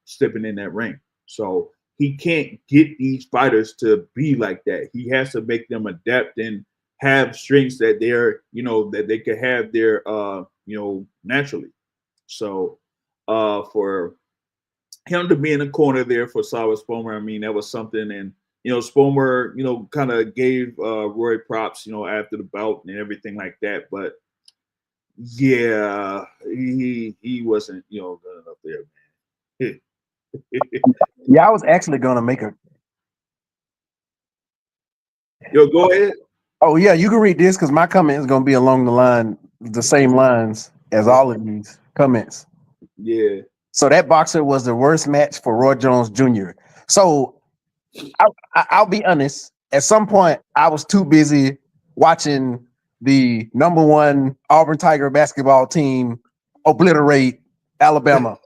stepping in that ring. So he can't get these fighters to be like that. He has to make them adapt and have strengths that they're, that they could have their, naturally. So for him to be in the corner there for Slava Spomer, I mean, that was something. And, Spomer, kind of gave Roy props, after the bout and everything like that. But yeah, he wasn't, good enough there, man. Yeah, I was actually gonna make a. Yo, go ahead. Oh yeah, you can read this because my comment is gonna be along the same lines as all of these comments. Yeah. So that boxer was the worst match for Roy Jones Jr. So I'll be honest. At some point, I was too busy watching the #1 Auburn Tiger basketball team obliterate Alabama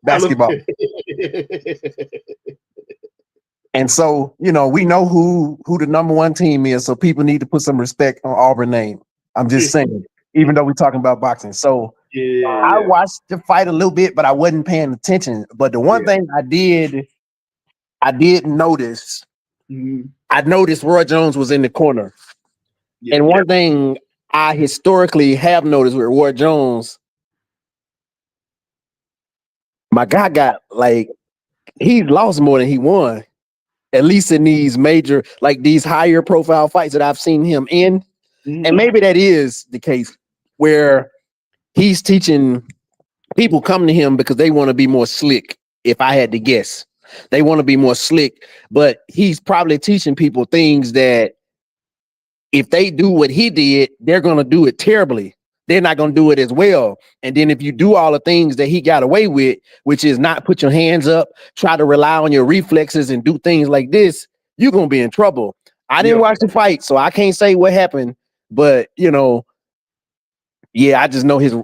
basketball. And so, we know who the #1 team is, so people need to put some respect on Auburn name. I'm just saying, even though we're talking about boxing. So I watched the fight a little bit, but I wasn't paying attention. But the one thing I did notice, I noticed Roy Jones was in the corner. Yeah. And one thing I historically have noticed with Roy Jones, my guy got he lost more than he won. At least in these major, these higher profile fights that I've seen him in. Mm-hmm. And maybe that is the case where he's teaching people come to him because they want to be more slick, if I had to guess. They want to be more slick, but he's probably teaching people things that if they do what he did, they're going to do it terribly. They're not going to do it as well. And then if you do all the things that he got away with, which is not put your hands up, try to rely on your reflexes and do things like this, you're going to be in trouble. I didn't watch the fight, so I can't say what happened, but you know, yeah, I just know his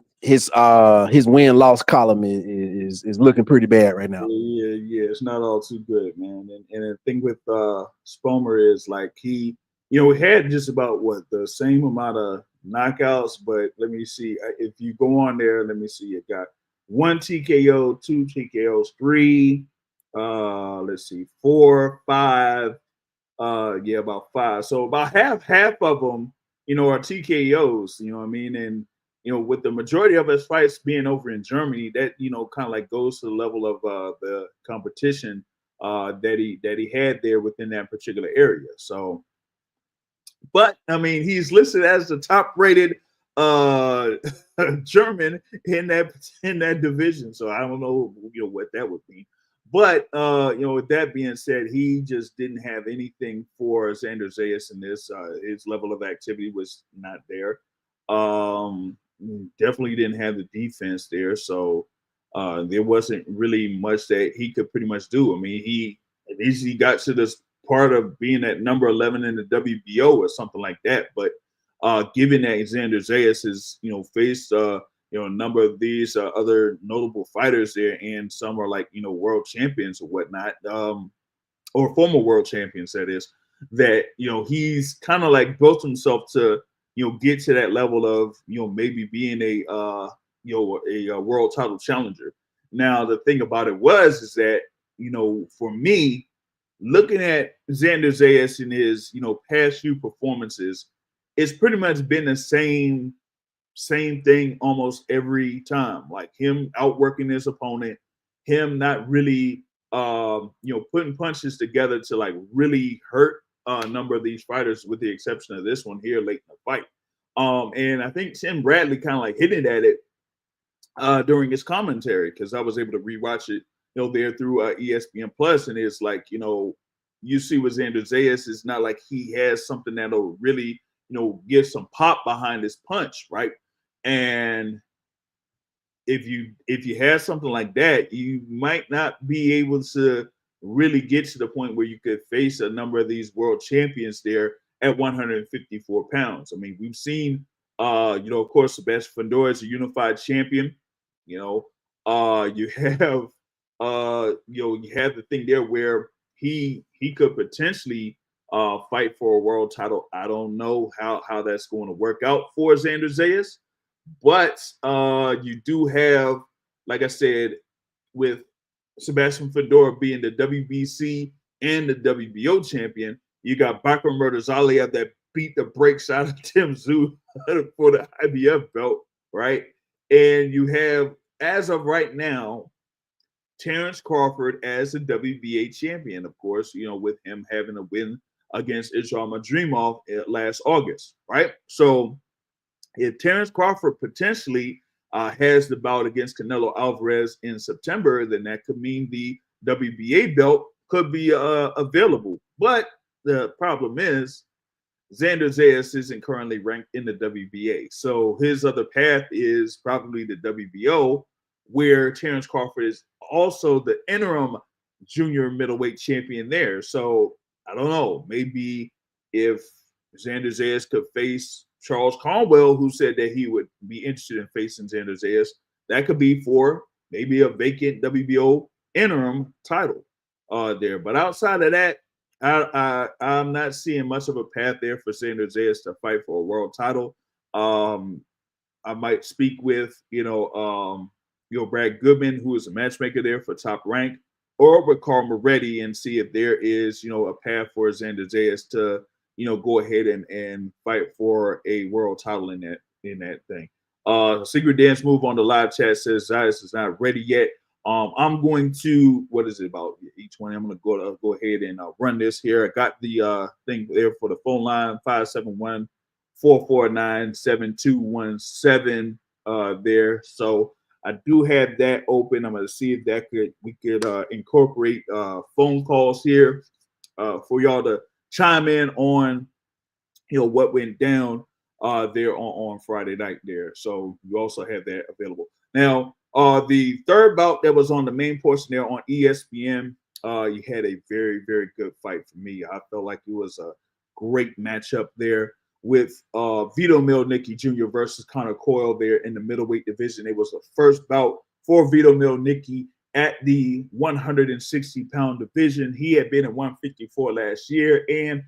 win-loss column is looking pretty bad right now. Yeah, it's not all too good, man. And the thing with Spomer is like he had just about the same amount of knockouts, but let me see. If you go on there, let me see. It got 1 TKO, 2 TKOs, 3, let's see, 4, 5, about 5. So about half of them, are TKOs, you know what I mean? And with the majority of his fights being over in Germany, that kind of like goes to the level of the competition that he had there within that particular area. So, but I mean, he's listed as the top rated German in that division. So I don't know what that would mean. But with that being said, he just didn't have anything for Xander Zayas in this. His level of activity was not there. Definitely didn't have the defense there, so there wasn't really much that he could pretty much do. I mean, he at least he got to this part of being at number 11 in the WBO or something like that. But given that Xander Zayas has faced a number of these other notable fighters there, and some are like world champions or whatnot, or former world champions, that is, that he's kind of like built himself to get to that level of maybe being a world title challenger. Now the thing about it is that for me, looking at Xander Zayas in his past few performances, it's pretty much been the same thing almost every time. Like him outworking his opponent, him not really putting punches together to like really hurt a number of these fighters, with the exception of this one here late in the fight. And I think Tim Bradley kind of like hinted at it during his commentary, because I was able to rewatch it, there through ESPN Plus, and it's like, you see with Xander Zayas, it's not like he has something that'll really, give some pop behind his punch, right? And if you have something like that, you might not be able to really get to the point where you could face a number of these world champions there at 154 pounds. I mean, we've seen, of course, Sebastian Fundora is a unified champion. You have, you have the thing there where he could potentially fight for a world title. I don't know how that's going to work out for Xander Zayas. But you do have, like I said, with Sebastian Fundora being the WBC and the WBO champion, you got Bakram Murtazalia that beat the brakes out of Tim Tszyu for the IBF belt, right? And you have, as of right now, Terrence Crawford as the WBA champion, of course, with him having a win against Islam Madrimov last August, right? So if Terrence Crawford potentially has the bout against Canelo Alvarez in September, then that could mean the WBA belt could be available. But the problem is Xander Zayas isn't currently ranked in the WBA. So his other path is probably the WBO, where Terrence Crawford is also the interim junior middleweight champion there. So I don't know. Maybe if Xander Zayas could face Charles Conwell, who said that he would be interested in facing Xander Zayas, that could be for maybe a vacant WBO interim title there. But outside of that, I'm not seeing much of a path there for Xander Zayas to fight for a world title. I might speak with Brad Goodman, who is a matchmaker there for Top Rank, or with Carl Moretti, and see if there is a path for Xander Zayas to go ahead and fight for a world title in that thing. Secret Dance Move on the live chat says Zayas is not ready yet. I'm going to, what is it about each one? I'm going to go ahead and run this here. I got the thing there for the phone line, 571-449-7217 there. So I do have that open. I'm going to see if we could incorporate phone calls here for y'all to chime in on what went down there on Friday night there. So you also have that available. Now, the third bout that was on the main portion there on ESPN, you had a very, very good fight for me. I felt like it was a great matchup there with Vito Mielnicki Jr. versus Connor Coyle there in the middleweight division. It was the first bout for Vito Mielnicki at the 160-pound division. He had been at 154 last year, and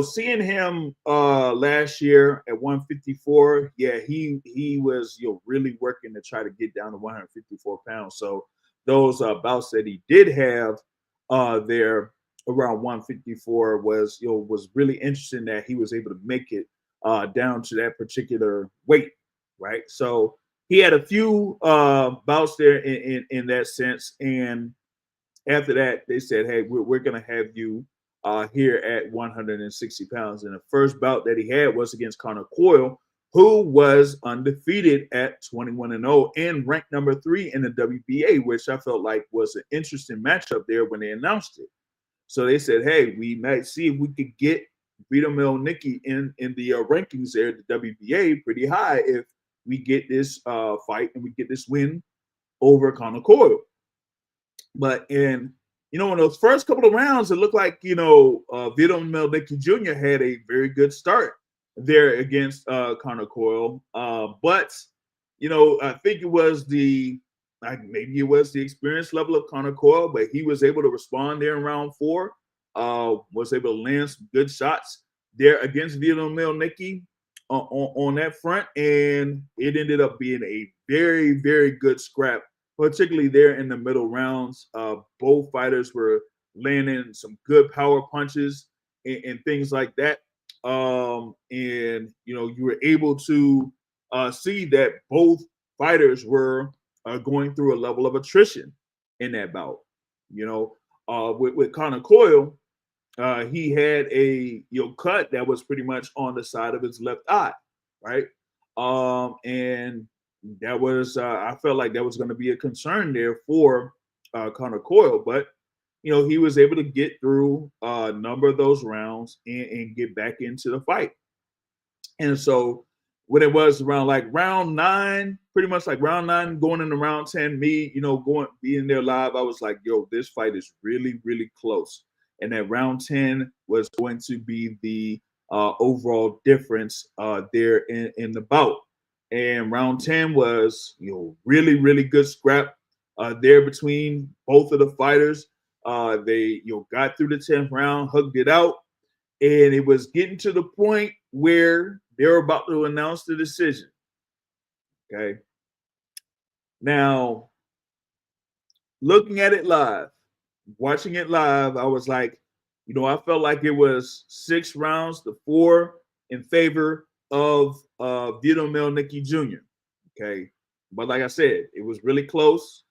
seeing him last year at 154, yeah, he was really working to try to get down to 154 pounds. So those bouts that he did have there around 154 was really interesting that he was able to make it down to that particular weight, right? So he had a few bouts there in that sense, and after that, they said, hey, we're going to have you here at 160 pounds. And the first bout that he had was against Connor Coyle, who was undefeated at 21-0 and ranked number 3 in the WBA, which I felt like was an interesting matchup there when they announced it. So they said, hey, we might see if we could get Vito Mielnicki in the rankings there at the WBA pretty high if we get this fight and we get this win over Connor Coyle. But in those first couple of rounds, it looked like Vito Mielnicki Jr. had a very good start there against Connor Coyle. But I think it was maybe it was the experience level of Connor Coyle, but he was able to respond there in round 4. Was able to land some good shots there against Vito Mielnicki on that front, and it ended up being a very, very good scrap. Particularly there in the middle rounds, both fighters were landing some good power punches and things like that. And you were able to see that both fighters were going through a level of attrition in that bout. With Connor Coyle, he had a cut that was pretty much on the side of his left eye, right? And that was I felt like that was going to be a concern there for Connor Coyle, but he was able to get through a number of those rounds and get back into the fight. And so when it was around like round 9, pretty much like round 9 going into round 10, me being there live, I was like, yo, this fight is really, really close. And that round 10 was going to be the overall difference there in the bout. And round 10 was, really, really good scrap there between both of the fighters. They, got through the 10th round, hugged it out, and it was getting to the point where they were about to announce the decision. Okay. Now, looking at it live, watching it live, I was like, I felt like it was 6 rounds to 4 in favor of Vito Mielnicki Jr. Okay. But like I said, it was really close.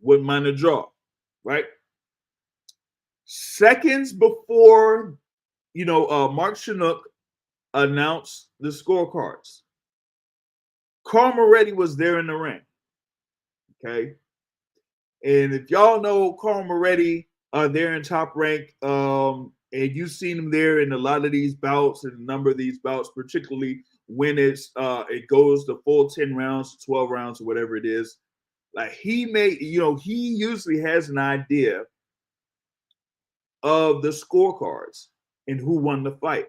Wouldn't mind a draw, right? Seconds before, Mark Chinook announced the scorecards, Carl Moretti was there in the ring. Okay. And if y'all know Carl Moretti, there in Top Rank, and you've seen him there in a lot of these bouts and a number of these bouts, particularly when it goes the full 10 rounds, 12 rounds, or whatever it is. Like he usually has an idea of the scorecards and who won the fight.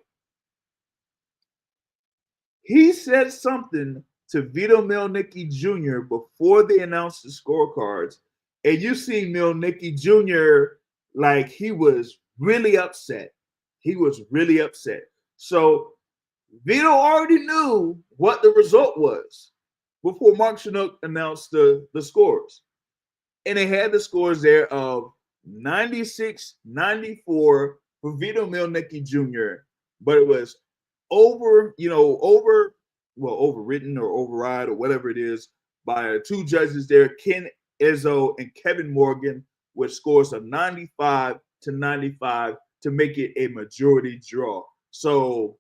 He said something to Vito Mielnicki Jr. before they announced the scorecards, and you see Mielnicki Jr. like he was really upset. He was really upset. So Vito already knew what the result was before Mark Chinook announced the scores. And they had the scores there of 96-94 for Vito Mielnicki Jr. But it was overwritten or override or whatever it is by 2 judges there, Ken Izzo and Kevin Morgan, with scores of 95-95 to make it a majority draw. So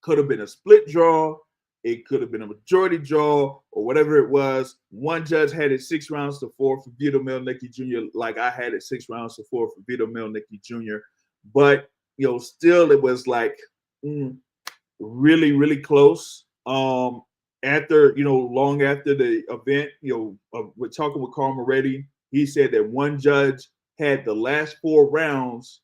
could have been a split draw, It could have been a majority draw or whatever it was. One judge had it 6 rounds to 4 for Vito Mielnicki Jr., like I had it 6 rounds to 4 for Vito Mielnicki Jr. But, still it was like really, really close. After, long after the event, we're talking with Carl Moretti. He said that one judge had the last 4 rounds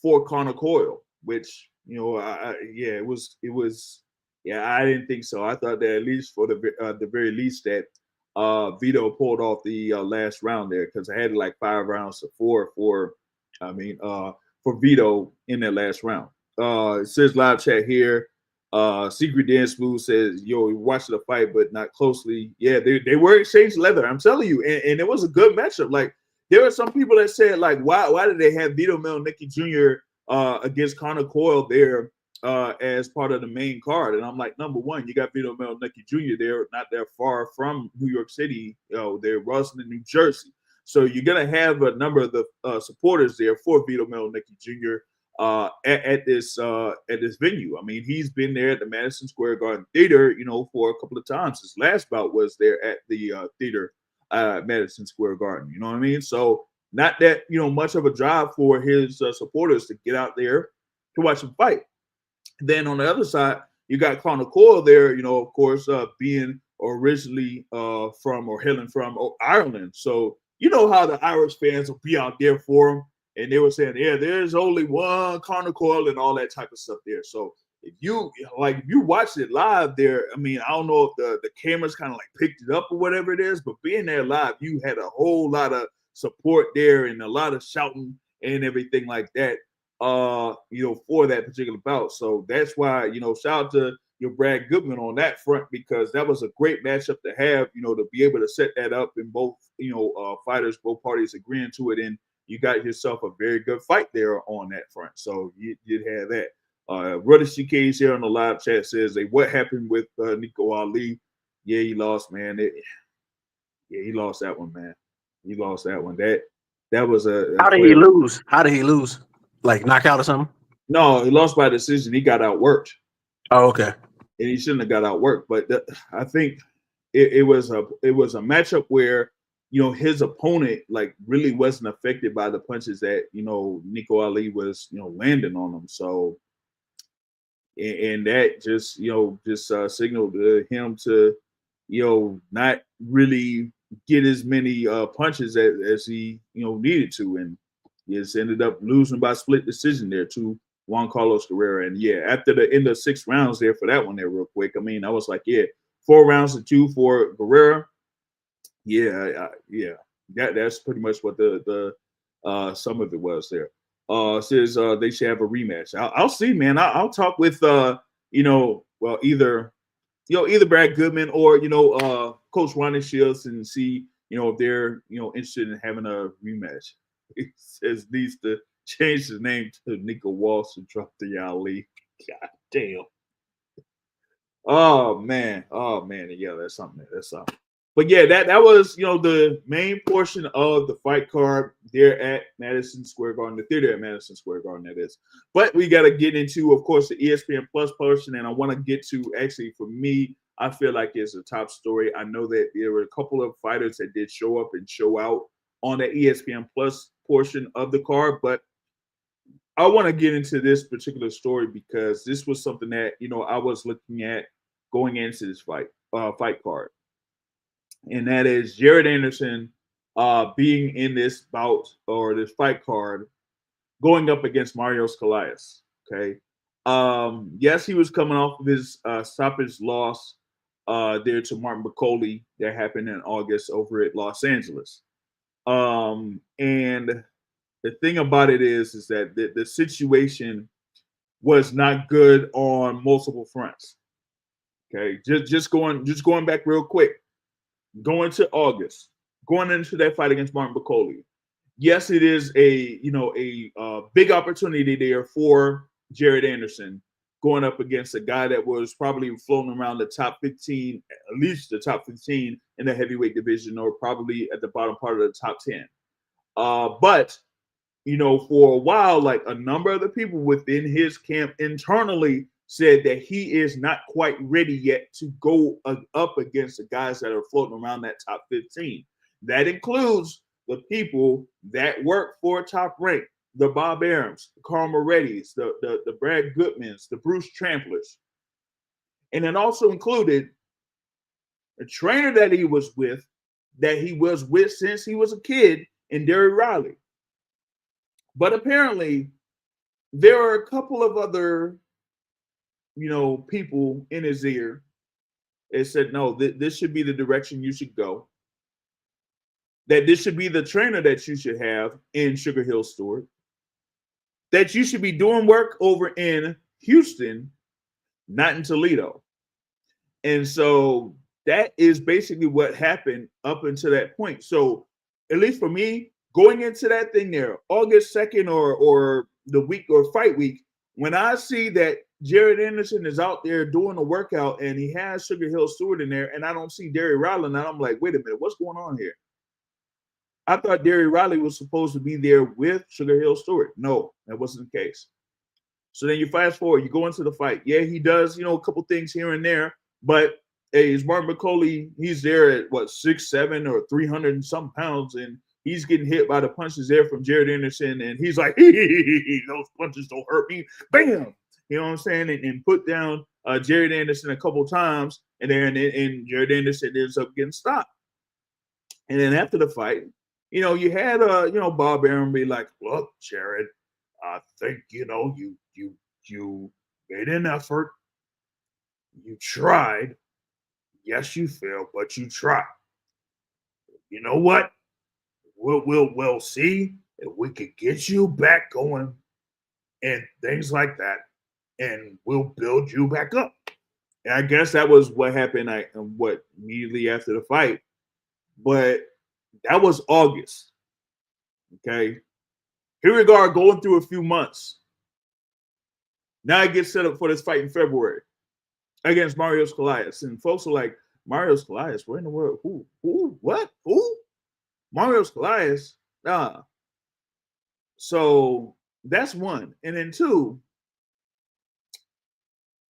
for Conor Coyle, which, it was. Yeah, I didn't think so. I thought that at least for the very least that Vito pulled off the last round there, because I had like 5 rounds to 4 for Vito in that last round. It says live chat here. Secret Dance Smooth says, "Yo, watching the fight, but not closely." Yeah, they were exchanged leather. I'm telling you, and it was a good matchup. Like, there were some people that said, like, why did they have Vito Mielnicki Jr. Against Conor Coyle there as part of the main card? And I'm like, number one, you got Vito Mielnicki Jr. there, not that far from New York City. They're Ruston, New Jersey. So you're gonna have a number of the supporters there for Vito Mielnicki Jr. At this venue. I mean, he's been there at the Madison Square Garden Theater, for a couple of times. His last bout was there at the theater, Madison Square Garden. You know what I mean? So not that much of a drive for his supporters to get out there to watch him fight. Then on the other side, you got Conor Coyle there. Of course, being originally from or hailing from Ireland. So you know how the Irish fans will be out there for him. And they were saying, yeah, there's only one Conor Coyle and all that type of stuff there. So if you watched it live there, I mean, I don't know if the cameras kind of like picked it up or whatever it is, but being there live, you had a whole lot of support there and a lot of shouting and everything like that, for that particular bout. So that's why, shout out to your Brad Goodman on that front, because that was a great matchup to have, to be able to set that up and both, fighters, both parties agreeing to it. And you got yourself a very good fight there on that front. So you did have that. Ruddy CK's here on the live chat says, what happened with Nico Ali? Yeah, he lost, man. He lost that one, man. He lost that one. That was a How did he lose? How did he lose? Like knockout or something? No, he lost by decision. He got outworked. Oh, okay. And he shouldn't have got outworked. But I think it was a matchup where his opponent like really wasn't affected by the punches that Nico Ali was landing on him. So and that just signaled to him to not really get as many punches as he needed to, and he just ended up losing by split decision there to Juan Carlos Guerrero. And yeah, after the end of 6 rounds there for that one there real quick, I mean, I was like, yeah, 4 rounds to 2 for Guerrero. Yeah, that's pretty much what the some of it was there. Says they should have a rematch. I'll see, man. I'll talk with either Brad Goodman or Coach Ronnie Shields and see if they're interested in having a rematch. He says needs to change his name to Nico Walsh and drop the Ali. God damn. Oh man. Yeah, that's something. But yeah, that was the main portion of the fight card there at Madison Square Garden, the theater at Madison Square Garden, that is. But we got to get into, of course, the ESPN Plus portion, and I want to get to, actually, for me, I feel like it's a top story. I know that there were a couple of fighters that did show up and show out on the ESPN Plus portion of the card, but I want to get into this particular story because this was something that I was looking at going into this fight card. And that is Jared Anderson being in this bout or this fight card going up against Mario Scalias. Okay. Yes, he was coming off of his stoppage loss there to Martin Bacoli that happened in August over at Los Angeles. And the thing about it is that the situation was not good on multiple fronts. Okay. Just going back real quick. Going to August, going into that fight against Martin Bacoli. Yes, it is a big opportunity there for Jared Anderson going up against a guy that was probably floating around the top 15, at least the top 15 in the heavyweight division, or probably at the bottom part of the top 10. But for a while, like a number of the people within his camp internally said that he is not quite ready yet to go up against the guys that are floating around that top 15. That includes the people that work for Top Rank, the Bob Arams, the Carl Moretti's, the Brad Goodmans, the Bruce Tramplers. And it also included a trainer that he was with since he was a kid in Derry Riley. But apparently, there are a couple of other, people in his ear that said, no, this should be the direction you should go. That this should be the trainer that you should have in Sugar Hill Stewart. That you should be doing work over in Houston, not in Toledo. And so that is basically what happened up until that point. So at least for me, going into that thing there, August 2nd or the week or fight week, when I see that Jared Anderson is out there doing a workout and he has Sugar Hill Stewart in there and I don't see Derry Riley, and I'm like, wait a minute, what's going on here? I thought Derry Riley was supposed to be there with Sugar Hill Stewart. No, that wasn't the case. So then you fast forward, you go into the fight. Yeah, he does, a couple things here and there, but hey, is Martin McCauley, he's there at 6'7" or 300 and some pounds, and he's getting hit by the punches there from Jared Anderson, and he's like, those punches don't hurt me. Bam! You know what I'm saying? And put down Jared Anderson a couple times, and Jared Anderson ends up getting stopped. And then after the fight, you had Bob Arum be like, look, Jared, I think you made an effort. You tried. Yes, you failed, but you tried. You know what? We'll see if we could get you back going and things like that, and we'll build you back up. And I guess that was what happened. Immediately after the fight, but that was August. Okay, here we are going through a few months. Now it gets set up for this fight in February against Mario Scalias, and folks are like, Mario Scalias, where in the world? Who? What? Who? Mario Scalias? Nah. So that's one. And then two,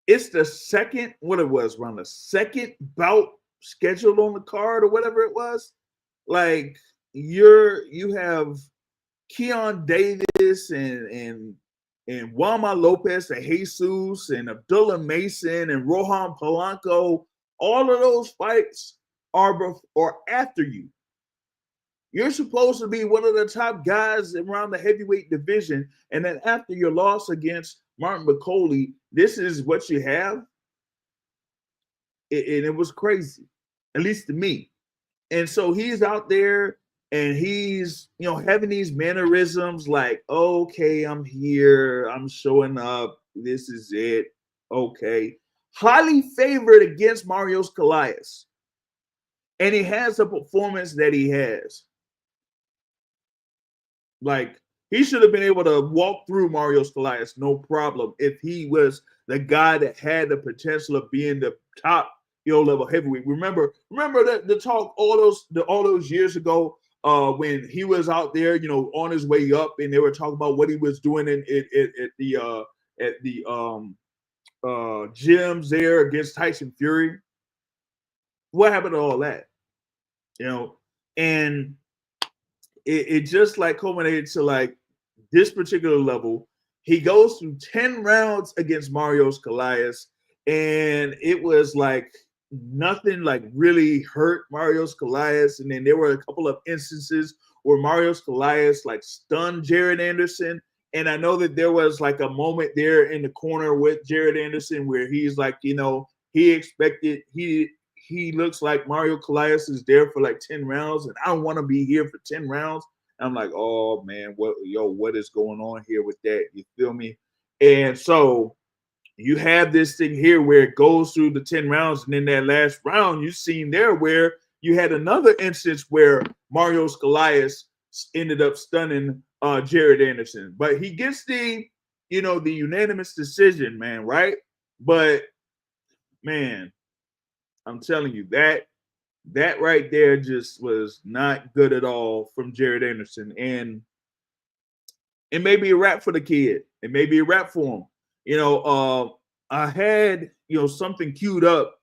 it's the second, around the second bout scheduled on the card or whatever it was. Like you have Keyshawn Davis and Wama Lopez and Jesus and Abdullah Mason and Rohan Polanco. All of those fights are after you. You're supposed to be one of the top guys around the heavyweight division. And then after your loss against Martin McCauley, this is what you have. And it was crazy, at least to me. And so he's out there and he's, having these mannerisms like, okay, I'm here. I'm showing up. This is it. Okay. Highly favored against Mario Scalias. And he has the performance that he has. Like, he should have been able to walk through Mario Scalias, no problem, if he was the guy that had the potential of being the top, level heavyweight. Remember the talk all those years ago when he was out there, on his way up, and they were talking about what he was doing at the gyms there against Tyson Fury. What happened to all that? And it just like culminated to like this particular level. He goes through 10 rounds against Mario Scalias, and it was like nothing like really hurt Mario Scalias. And then there were a couple of instances where Mario Scalias like stunned Jared Anderson. And I know that there was like a moment there in the corner with Jared Anderson where he's like, he expected, he looks like Mario Scalias is there for like 10 rounds, and I don't want to be here for 10 rounds. I'm like, oh man, what is going on here with that? You feel me? And so you have this thing here where it goes through the 10 rounds, and in that last round, you've seen there where you had another instance where Mario Scalias ended up stunning Jared Anderson. But he gets the unanimous decision, man, right? But man, I'm telling you, that right there just was not good at all from Jared Anderson. And it may be a wrap for the kid. It may be a wrap for him. I had something queued up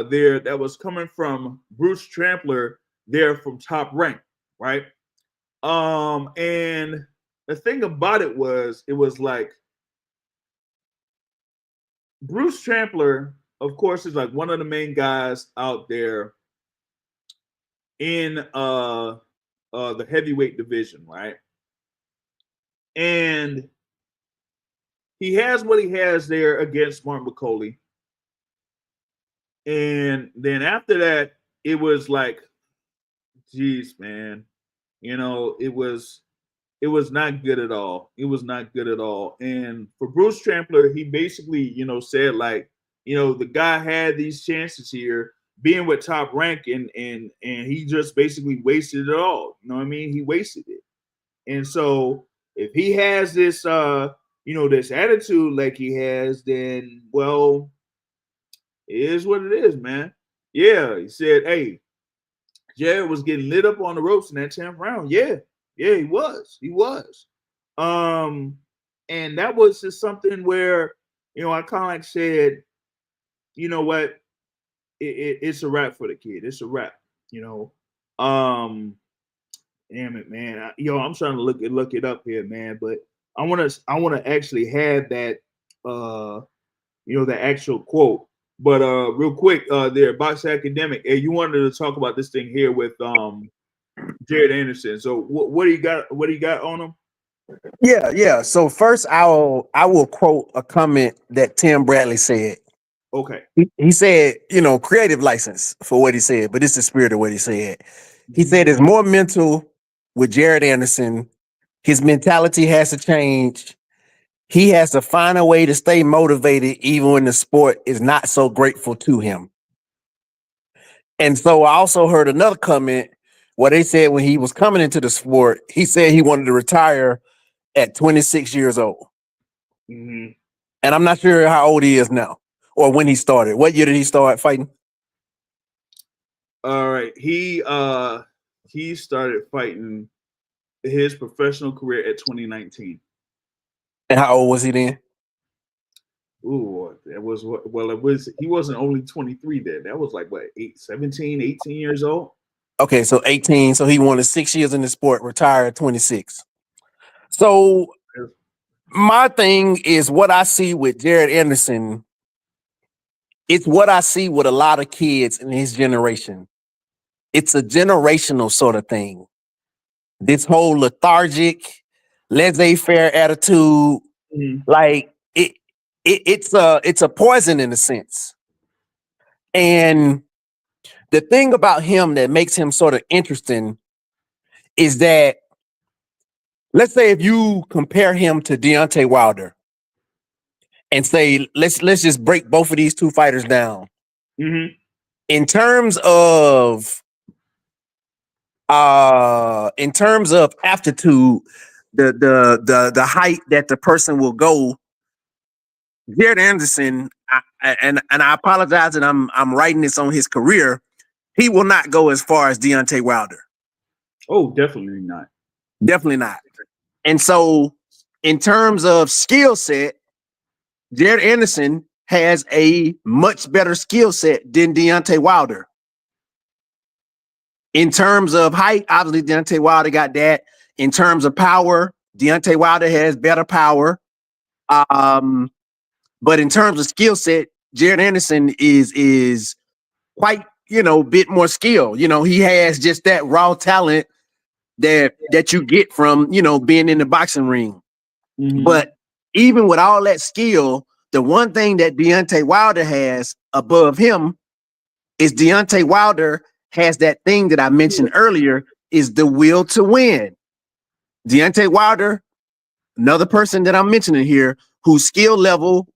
there that was coming from Bruce Trampler there from Top Rank, right? And the thing about it was like Bruce Trampler, of course, is like one of the main guys out there in the heavyweight division, right? And he has what he has there against Martin McCauley. And then after that, it was like, geez, man, it was not good at all. It was not good at all. And for Bruce Trampler, he basically, said like, the guy had these chances here, being with Top Rank, and he just basically wasted it all. You know what I mean? He wasted it. And so if he has this this attitude like he has, then well, it is what it is, man. Yeah, he said, hey, Jared was getting lit up on the ropes in that 10th round. Yeah, he was. He was. And that was just something where, I kind of like said, you know what? It's a wrap for the kid. It's a wrap, Damn it, man. I'm trying to look it up here, man. But I wanna actually have that the actual quote. But real quick, there, Box Academic. Hey, you wanted to talk about this thing here with Jared Anderson. So what do you got? What do you got on him? Yeah. So first, I will quote a comment that Tim Bradley said. Okay. He said, creative license for what he said, but it's the spirit of what he said. He said it's more mental with Jared Anderson. His mentality has to change. He has to find a way to stay motivated even when the sport is not so grateful to him. And so I also heard another comment where they said when he was coming into the sport, he said he wanted to retire at 26 years old. Mm-hmm. And I'm not sure how old he is now or when he started. What year did he start fighting? All right. He started fighting his professional career at 2019. And how old was he then? Ooh, it was he wasn't only 23 then. That was like what, 18 years old? Okay, so 18. So he wanted 6 years in the sport, retired at 26. So my thing is what I see with Jared Anderson. It's what I see with a lot of kids in his generation. It's a generational sort of thing. This whole lethargic, laissez-faire attitude, like it's a poison in a sense. And the thing about him that makes him sort of interesting is that, let's say if you compare him to Deontay Wilder and say, let's just break both of these two fighters down. Mm-hmm. In terms of aptitude, the height that the person will go, Jared Anderson, and I apologize that I'm writing this on his career, he will not go as far as Deontay Wilder. Oh, definitely not. Definitely not. And so in terms of skill set, Jared Anderson has a much better skill set than Deontay Wilder. In terms of height, obviously Deontay Wilder got that. In terms of power, Deontay Wilder has better power. But in terms of skill set, Jared Anderson is quite, bit more skill. He has just that raw talent that you get from, being in the boxing ring. Mm-hmm. But even with all that skill, the one thing that Deontay Wilder has above him is Deontay Wilder has that thing that I mentioned earlier, is the will to win. Deontay Wilder, another person that I'm mentioning here, whose skill level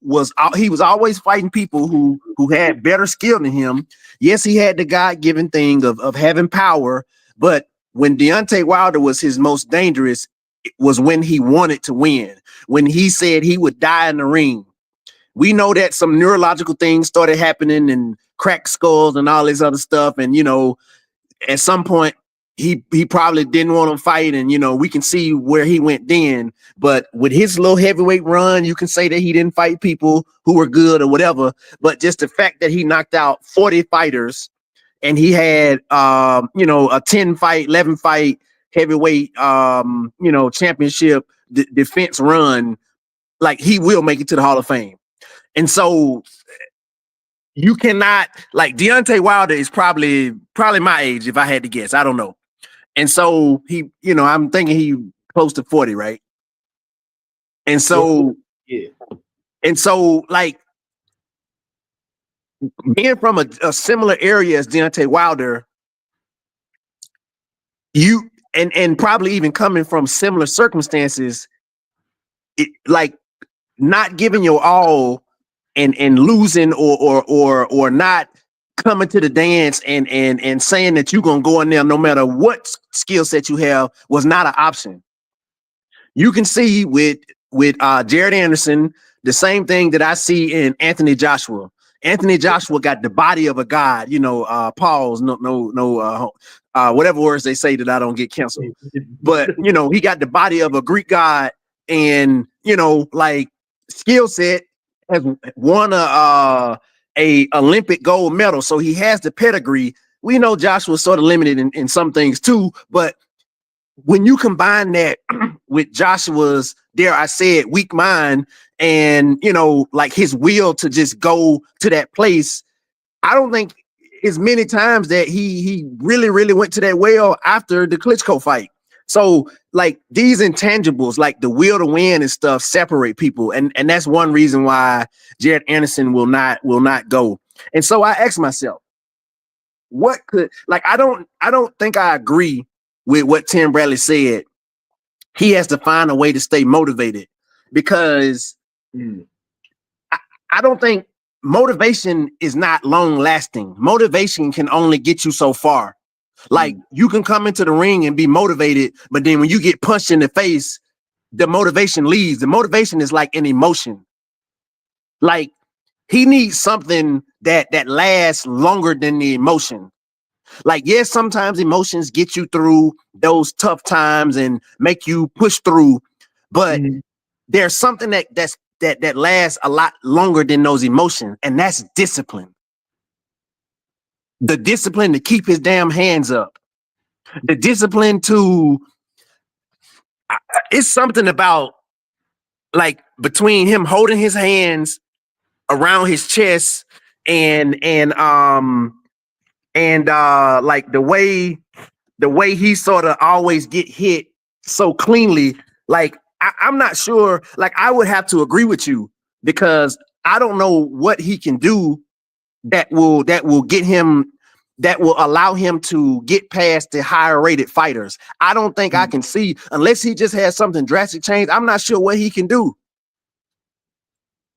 he was always fighting people who had better skill than him. Yes, he had the God-given thing of having power, but when Deontay Wilder was his most dangerous, it was when he wanted to win, when he said he would die in the ring. We know that some neurological things started happening and cracked skulls and all this other stuff. And, at some point, he probably didn't want to fight, and we can see where he went then. But with his little heavyweight run, you can say that he didn't fight people who were good or whatever. But just the fact that he knocked out 40 fighters, and he had a 10 fight, 11 fight heavyweight championship defense run, like, he will make it to the Hall of Fame. And so you cannot, like, Deontay Wilder is probably my age if I had to guess. I don't know. And so he, I'm thinking he close to 40, right? And so, yeah. And so, like, being from a similar area as Deontay Wilder, you and probably even coming from similar circumstances, it, like, not giving your all and losing or not coming to the dance and saying that you're gonna go in there no matter what skill set you have was not an option. You can see with Jared Anderson the same thing that I see in Anthony Joshua. Anthony Joshua got the body of a god, pause, whatever words they say that I don't get canceled. But he got the body of a Greek god, and like, skill set, has won a Olympic gold medal, so he has the pedigree. We know Joshua's sort of limited in some things too, but when you combine that with Joshua's, dare I say it, weak mind, and like, his will to just go to that place, I don't think as many times that he really went to that well after the Klitschko fight. So, like, these intangibles, like the will to win and stuff, separate people, and that's one reason why Jared Anderson will not go. And so I asked myself, what could, like, I don't think I agree with what Tim Bradley said. He has to find a way to stay motivated, because I don't think motivation is not long lasting. Motivation can only get you so far. Like, you can come into the ring and be motivated, but then when you get punched in the face, the motivation leaves. The motivation is like an emotion. Like, he needs something that lasts longer than the emotion. Like, yes, sometimes emotions get you through those tough times and make you push through, but there's something that lasts a lot longer than those emotions, and that's discipline. The discipline to keep his damn hands up. The discipline to, it's something about, like, between him holding his hands around his chest and like, the way he sort of always get hit so cleanly. Like, I'm not sure, like, I would have to agree with you, because I don't know what he can do that will get him, that will allow him to get past the higher rated fighters. I don't think I can see, unless he just has something drastic change. I'm not sure what he can do.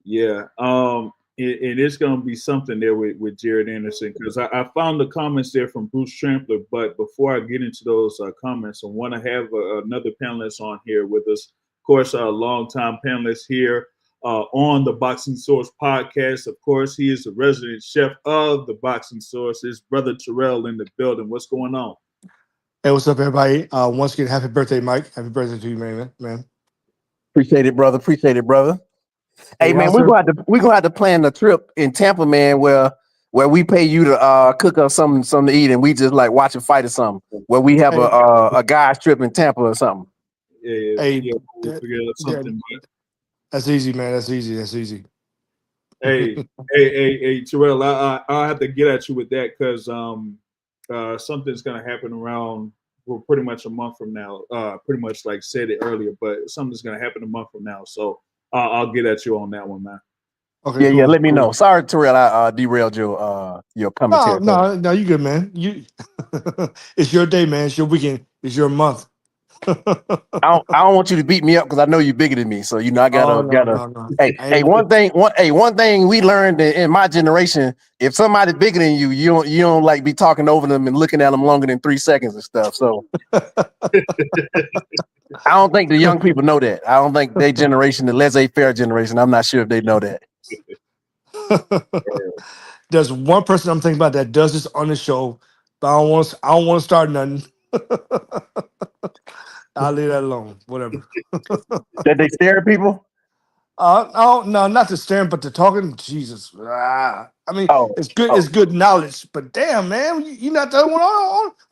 Yeah. And it's going to be something there with Jared Anderson, because I found the comments there from Bruce Trampler. But before I get into those comments, I want to have another panelist on here with us. Of course, a longtime panelist here on the Boxing Source podcast. Of course, he is the resident chef of the Boxing Source. His brother Terrell in the building. What's going on? Hey, what's up, everybody? Once again, happy birthday, Mike. Happy birthday to you, man. Appreciate it, brother. Hey, man, we're gonna have to plan a trip in Tampa, man, where we pay you to cook up something to eat, and we just, like, watch a fight or something. Where we have a guys trip in Tampa or something. Yeah. Hey, We'll figure out something. That's easy, man. That's easy. Hey, Terrell, I'll have to get at you with that, because something's gonna happen around, well, pretty much a month from now. Pretty much, like, said it earlier, but something's gonna happen a month from now. So I'll get at you on that one, man. Okay, cool. Let me know. Sorry, Terrell, I derailed your commentary. No, you good, man. It's your day, man. It's your weekend. It's your month. I don't want you to beat me up, because I know you're bigger than me. So I gotta. No. Hey, one thing we learned in my generation: if somebody's bigger than you, you don't like be talking over them and looking at them longer than 3 seconds and stuff. So I don't think the young people know that. I don't think their generation, the laissez-faire generation, I'm not sure if they know that. There's one person I'm thinking about that does this on the show, but I don't want to start nothing. I'll leave that alone. Whatever. That they stare at people? No, not to staring, but to talking. Jesus, I mean, Oh, it's good. oh, It's good knowledge, but damn, man, you're not the only one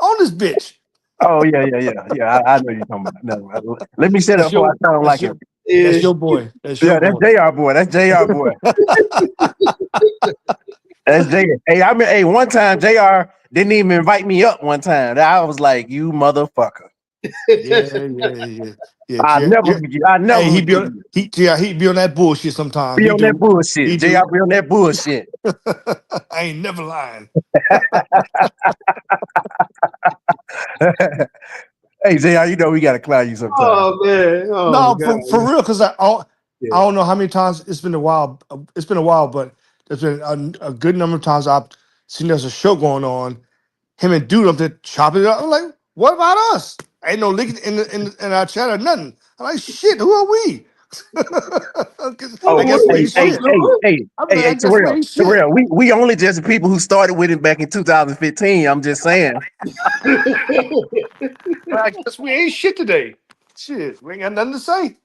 on this bitch. oh, yeah. I know you're talking about. No, let me set That's up before I your. sound That's like your. him. That's Yeah. your boy. That's your Yeah, that's boy. Jr. boy. That's Jr. boy. That's Jr. Hey, I mean, hey, one time Jr. didn't even invite me up. One time, I was like, "You motherfucker." Yeah. I never forget. I Hey, never he be forget on you. he be on that bullshit sometimes. Be He on that do. bullshit. He Jr. do. be on that bullshit. I ain't never lying. Hey, Jr. You know we gotta clown you sometime. Oh man. Oh No, god. for real, because I Yeah. don't know how many times it's been a while. It's been a while, but there's been a good number of times I've seen there's a show going on. Him and dude up there chopping it up. I'm like, what about us? Ain't no link in our chat or nothing. I'm like, shit. Who are we? 'Cause I Oh, guess we hey, ain't hey, shit. hey, hey, I'm hey, like, hey, I guess we Terrell, ain't shit. Terrell. We only just the people who started with it back in 2015. I'm just saying. I guess we ain't shit today. Shit, we ain't got nothing to say.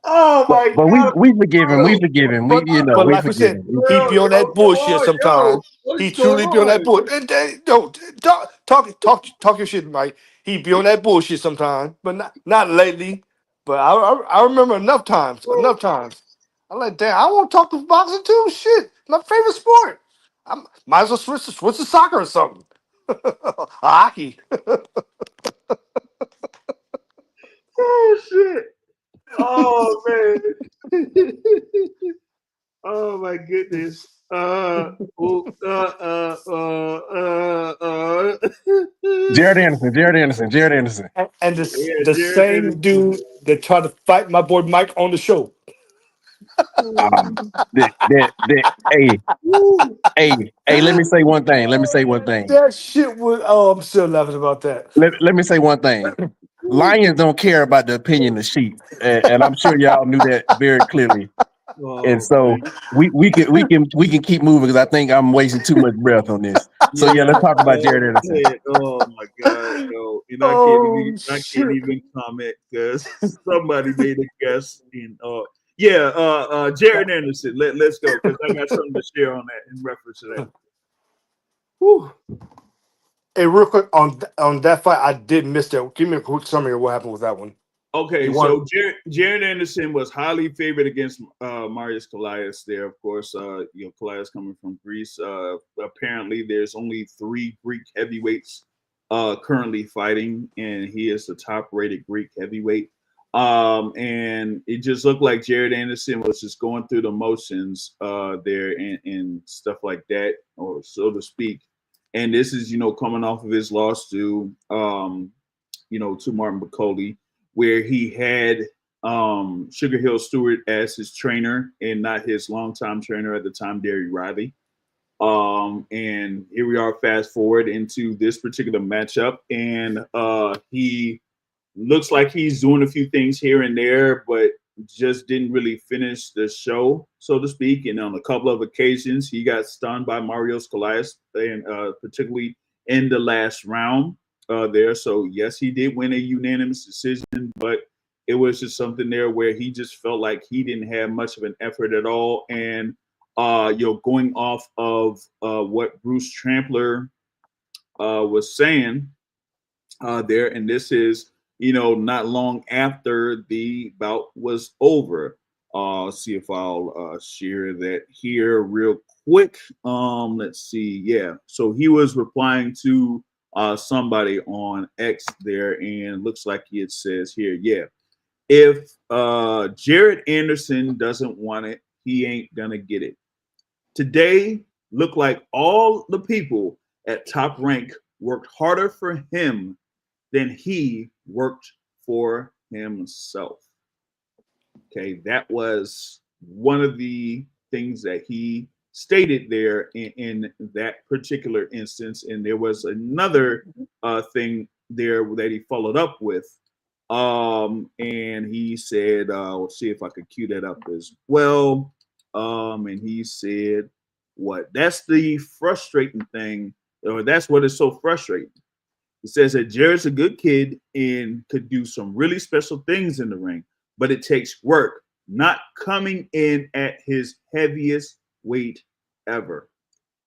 Oh But, my but we god! we forgive him. We forgive him. We But we like we forgive said, him. he Yo, be on that come bullshit on, yo. sometimes. What He is going truly be on that on? bull. Yo, talk your shit, Mike. He be on that bullshit sometimes, but not lately. But I remember enough times. I'm like, damn, I want to talk to boxing too. Shit, my favorite sport. I might as well switch to soccer or something. Hockey. Oh shit. Oh man. Oh my goodness. Oh, Jared Anderson. Jared Anderson. Jared Anderson. And yeah, the Jared same dude Anderson. that tried to fight my boy Mike on the show. Um, hey, Woo. hey. Let me say one thing. Let me say one thing. That shit was. Oh, I'm still laughing about that. Let me say one thing. Woo. Lions don't care about the opinion of sheep, and I'm sure y'all knew that very clearly. And Oh so man. we can keep moving because I think I'm wasting too much breath on this. So yeah, Yeah, let's talk about Jared Anderson. yeah. Oh my god, yo. You know, Oh I can't shit! even comment because somebody made a guess in yeah, Jared Anderson. Let's go because I got something to share on that in reference to that. Whew. Hey, real quick on that fight, I did miss that. Give me a quick summary of what happened with that one. He Okay, won. so Jared Anderson was highly favored against Marius Callias there. Of course, Callias coming from Greece. Apparently, there's only 3 Greek heavyweights currently fighting, and he is the top-rated Greek heavyweight. And it just looked like Jared Anderson was just going through the motions there and stuff like that, or so to speak. And this is, coming off of his loss to Martin McCauley, where he had Sugar Hill Stewart as his trainer and not his longtime trainer at the time, Derry Riley. And here we are, fast forward into this particular matchup, and he looks like he's doing a few things here and there, but just didn't really finish the show, so to speak. And on a couple of occasions, he got stunned by Marios Callias, and particularly in the last round there. So yes, he did win a unanimous decision, but it was just something there where he just felt like he didn't have much of an effort at all. And going off of what Bruce Trampler was saying there, and this is not long after the bout was over. See if I'll share that here real quick. Let's see. Yeah, so he was replying to somebody on X there, and looks like it says here, yeah, if Jared Anderson doesn't want it, he ain't gonna get it. Today, look like all the people at Top Rank worked harder for him than he worked for himself. Okay, that was one of the things that he stated there in that particular instance. And there was another thing there that he followed up with. And he said, let's see if I could cue that up as well. And he said, what? That's the frustrating thing That's what is so frustrating. He says that Jared's a good kid and could do some really special things in the ring, but it takes work, not coming in at his heaviest weight ever.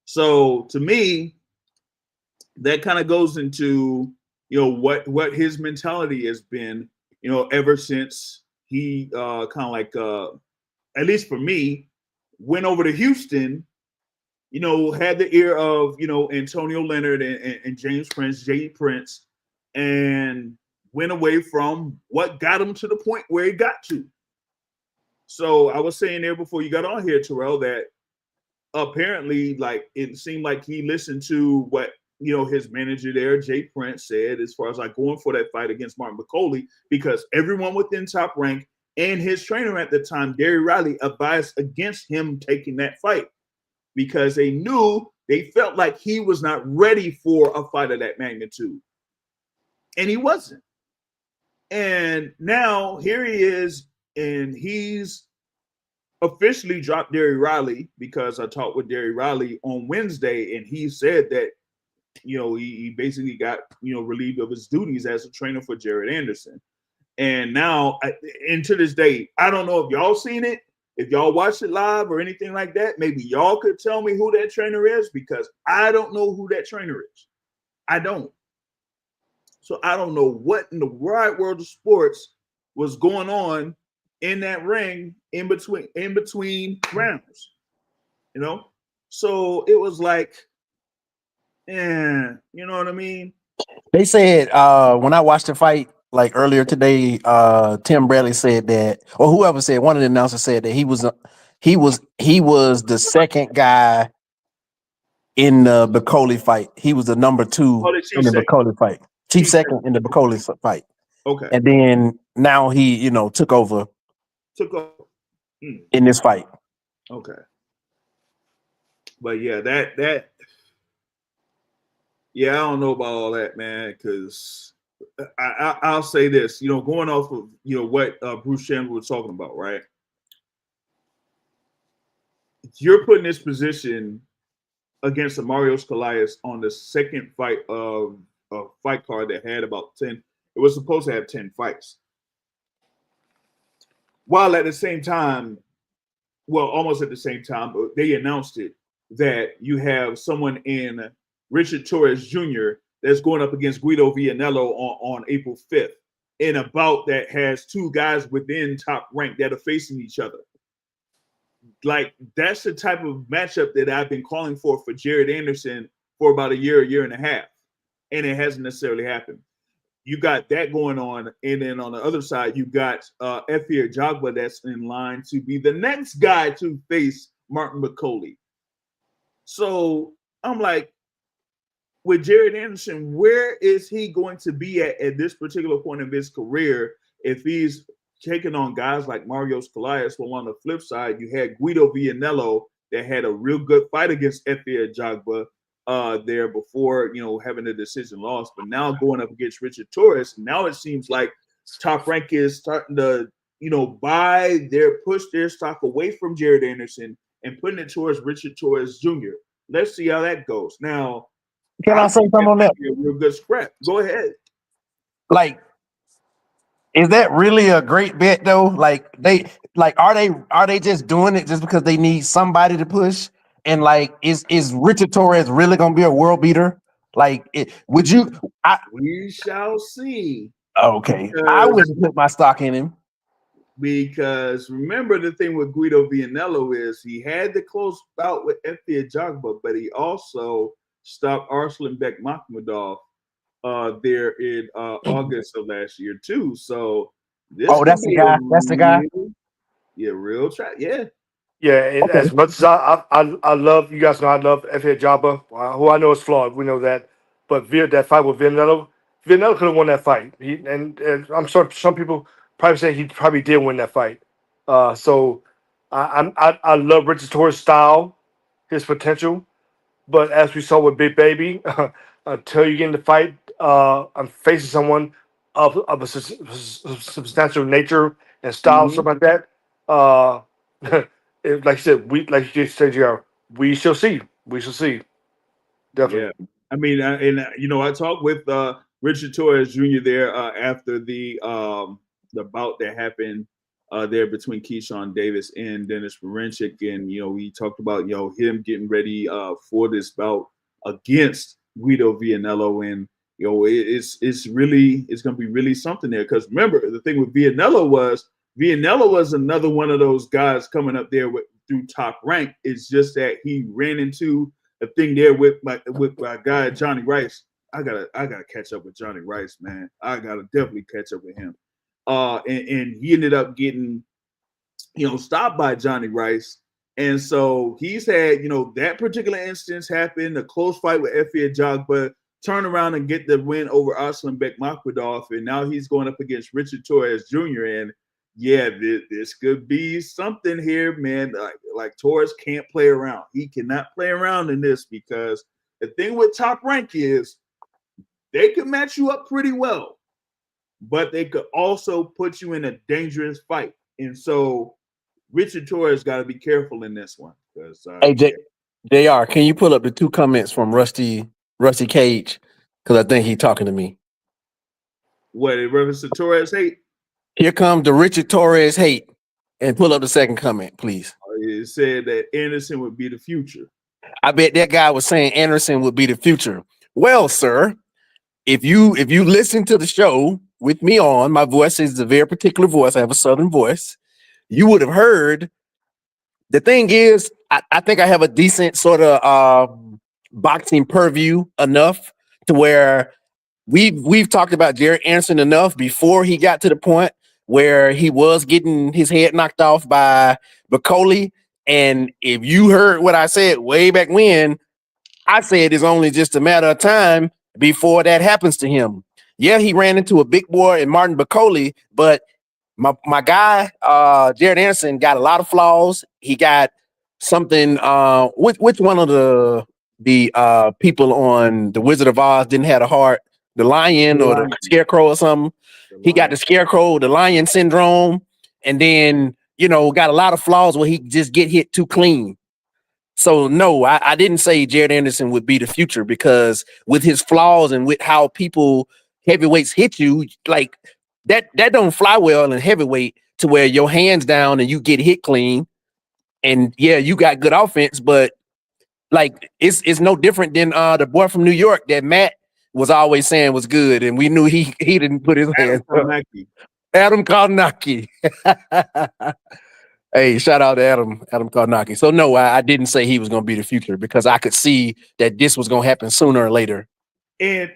So to me, that kind of goes into what his mentality has been, ever since he kind of like at least for me, went over to Houston, had the ear of, Antonio Leonard and James Prince, J. Prince, and went away from what got him to the point where he got to. So I was saying there before you got on here, Terrell, that apparently, like, it seemed like he listened to what, his manager there, Jay Prince, said as far as like going for that fight against Martin McCauley, because everyone within Top Rank and his trainer at the time, Gary Riley, advised against him taking that fight because they felt like he was not ready for a fight of that magnitude. And he wasn't. And now here he is, and he's officially dropped Gary Riley, because I talked with Gary Riley on Wednesday, and he said that, he basically got, relieved of his duties as a trainer for Jared Anderson. And now, and to this day, I don't know if y'all seen it, if y'all watched it live or anything like that. Maybe y'all could tell me who that trainer is, because I don't know who that trainer is. I don't. So I don't know what in the wide world of sports was going on in that ring in between rounds, So it was like, you know what I mean? They said when I watched the fight like earlier today, Tim Bradley said that, or whoever said, one of the announcers said that he was the second guy in the Bicoli fight. He was the number 2 in the Bicoli fight. Chief second in the Bicoli fight. Okay. And then now he, took over in this fight. Okay. But yeah, I don't know about all that, man, because I'll say this, going off of, what Bruce Chandler was talking about, right? You're putting this position against the Marios Calais on the second fight of a fight card that had about 10. It was supposed to have 10 fights. While at the same time, well, almost at the same time, but they announced it, that you have someone in Richard Torres Jr. that's going up against Guido Vianello on April 5th in a bout that has 2 guys within Top Rank that are facing each other. Like, that's the type of matchup that I've been calling for Jared Anderson for about a year and a half, and it hasn't necessarily happened. You got that going on, and then on the other side, you got Efir Jagba that's in line to be the next guy to face Martin McCauley. So I'm like, with Jared Anderson, where is he going to be at this particular point of his career if he's taking on guys like Marios Calais? Well, on the flip side, you had Guido Vianello that had a real good fight against Efir Jagba there before, having the decision lost, but now going up against Richard Torres, now it seems like Top Rank is starting to, push their stock away from Jared Anderson and putting it towards Richard Torres Jr. Let's see how that goes. Now, can I say something on that? A real good scrap. Go ahead. Like, is that really a great bet though? Like, are they just doing it just because they need somebody to push? And like, is Richard Torres really gonna be a world beater? Like, would you? We shall see. Okay, I wouldn't put my stock in him. Because remember, the thing with Guido Vianello is he had the close bout with Efir Jagba, but he also stopped Arslan Bekmambetov there in August of last year too. So this that's the guy. That's the guy. Yeah, real track. Yeah. Yeah, and as much as I love, you guys know I love F.A. Jabba, who I know is flawed. We know that. But that fight with Vianello could have won that fight. And I'm sure some people probably say he probably did win that fight. So I love Richard Torres' style, his potential. But as we saw with Big Baby, until you get in the fight, I'm facing someone of a substantial nature and style, something like that. Like you said, we shall see. We shall see. Definitely. Yeah. I mean, I talked with Richard Torres Jr. there after the bout that happened there between Keyshawn Davis and Denys Berinchyk, and we talked about him getting ready for this bout against Guido Vianello, and it's going to be really something there, because remember, the thing with Vianello was another one of those guys coming up there through Top Rank. It's just that he ran into a thing there with my guy Johnny Rice. I gotta catch up with Johnny Rice, man. I gotta definitely catch up with him. And he ended up getting stopped by Johnny Rice, and so he's had that particular instance happen, a close fight with Efia Jogba, turn around and get the win over Arslan Bekmakmadov, and now he's going up against Richard Torres Jr. And yeah, this could be something here, man. Like Torres can't play around. He cannot play around in this, because the thing with Top Rank is they can match you up pretty well, but they could also put you in a dangerous fight. And so Richard Torres got to be careful in this one. Hey, JR, can you pull up the 2 comments from Rusty Cage? Because I think he's talking to me. What, in reference to Torres hate? Here comes the Richard Torres hate. And pull up the second comment, please. It said that Anderson would be the future. I bet that guy was saying Anderson would be the future. Well, sir, if you listen to the show with me on, my voice is a very particular voice. I have a Southern voice. You would have heard. The thing is, I think I have a decent sort of boxing purview enough to where we've talked about Jared Anderson enough before he got to the point where he was getting his head knocked off by Bicoli. And if you heard what I said way back when, I said it's only just a matter of time before that happens to him. Yeah, he ran into a big boy in Martin Bicoli, but my guy, Jared Anderson, got a lot of flaws. He got something. Which one of the people on The Wizard of Oz didn't have a heart? The lion or the scarecrow or something? He got the scarecrow, the lion syndrome, and then got a lot of flaws where he just get hit too clean. So no, I didn't say Jared Anderson would be the future, because with his flaws and with how people heavyweights hit you, like that don't fly well in heavyweight, to where your hands down and you get hit clean. And yeah, you got good offense, but like it's no different than the boy from New York that Matt was always saying was good, and we knew he didn't put his hands up. Adam Karnacki. Hey, shout out to Adam Karnacki. So no, I didn't say he was going to be the future, because I could see that this was going to happen sooner or later. And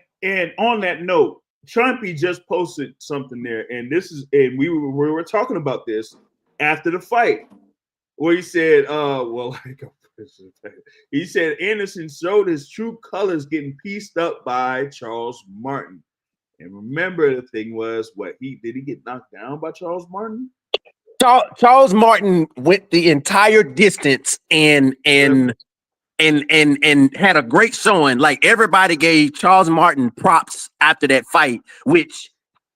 on that note, Trumpy just posted something there, and we were talking about this after the fight, where he said, he said Anderson showed his true colors getting pieced up by Charles Martin. And remember, the thing was, did he get knocked down by Charles Martin? Charles Martin went the entire distance and had a great showing. Like, everybody gave Charles Martin props after that fight, which,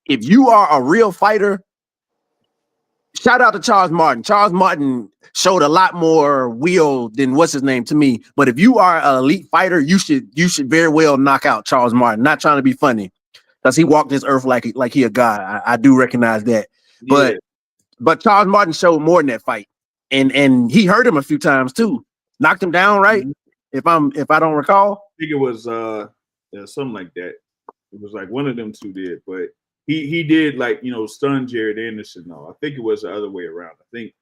if you are a real fighter, shout out to Charles Martin. Charles Martin showed a lot more will than what's his name to me. But if you are an elite fighter, you should very well knock out Charles Martin. Not trying to be funny, because he walked this earth like he a god. I do recognize that. Yeah. But Charles Martin showed more in that fight, and he hurt him a few times too. Knocked him down, right? Mm-hmm. If I don't recall, I think it was something like that. It was like one of them two did, but he did, like, stun Jared Anderson. No, I think it was the other way around. I think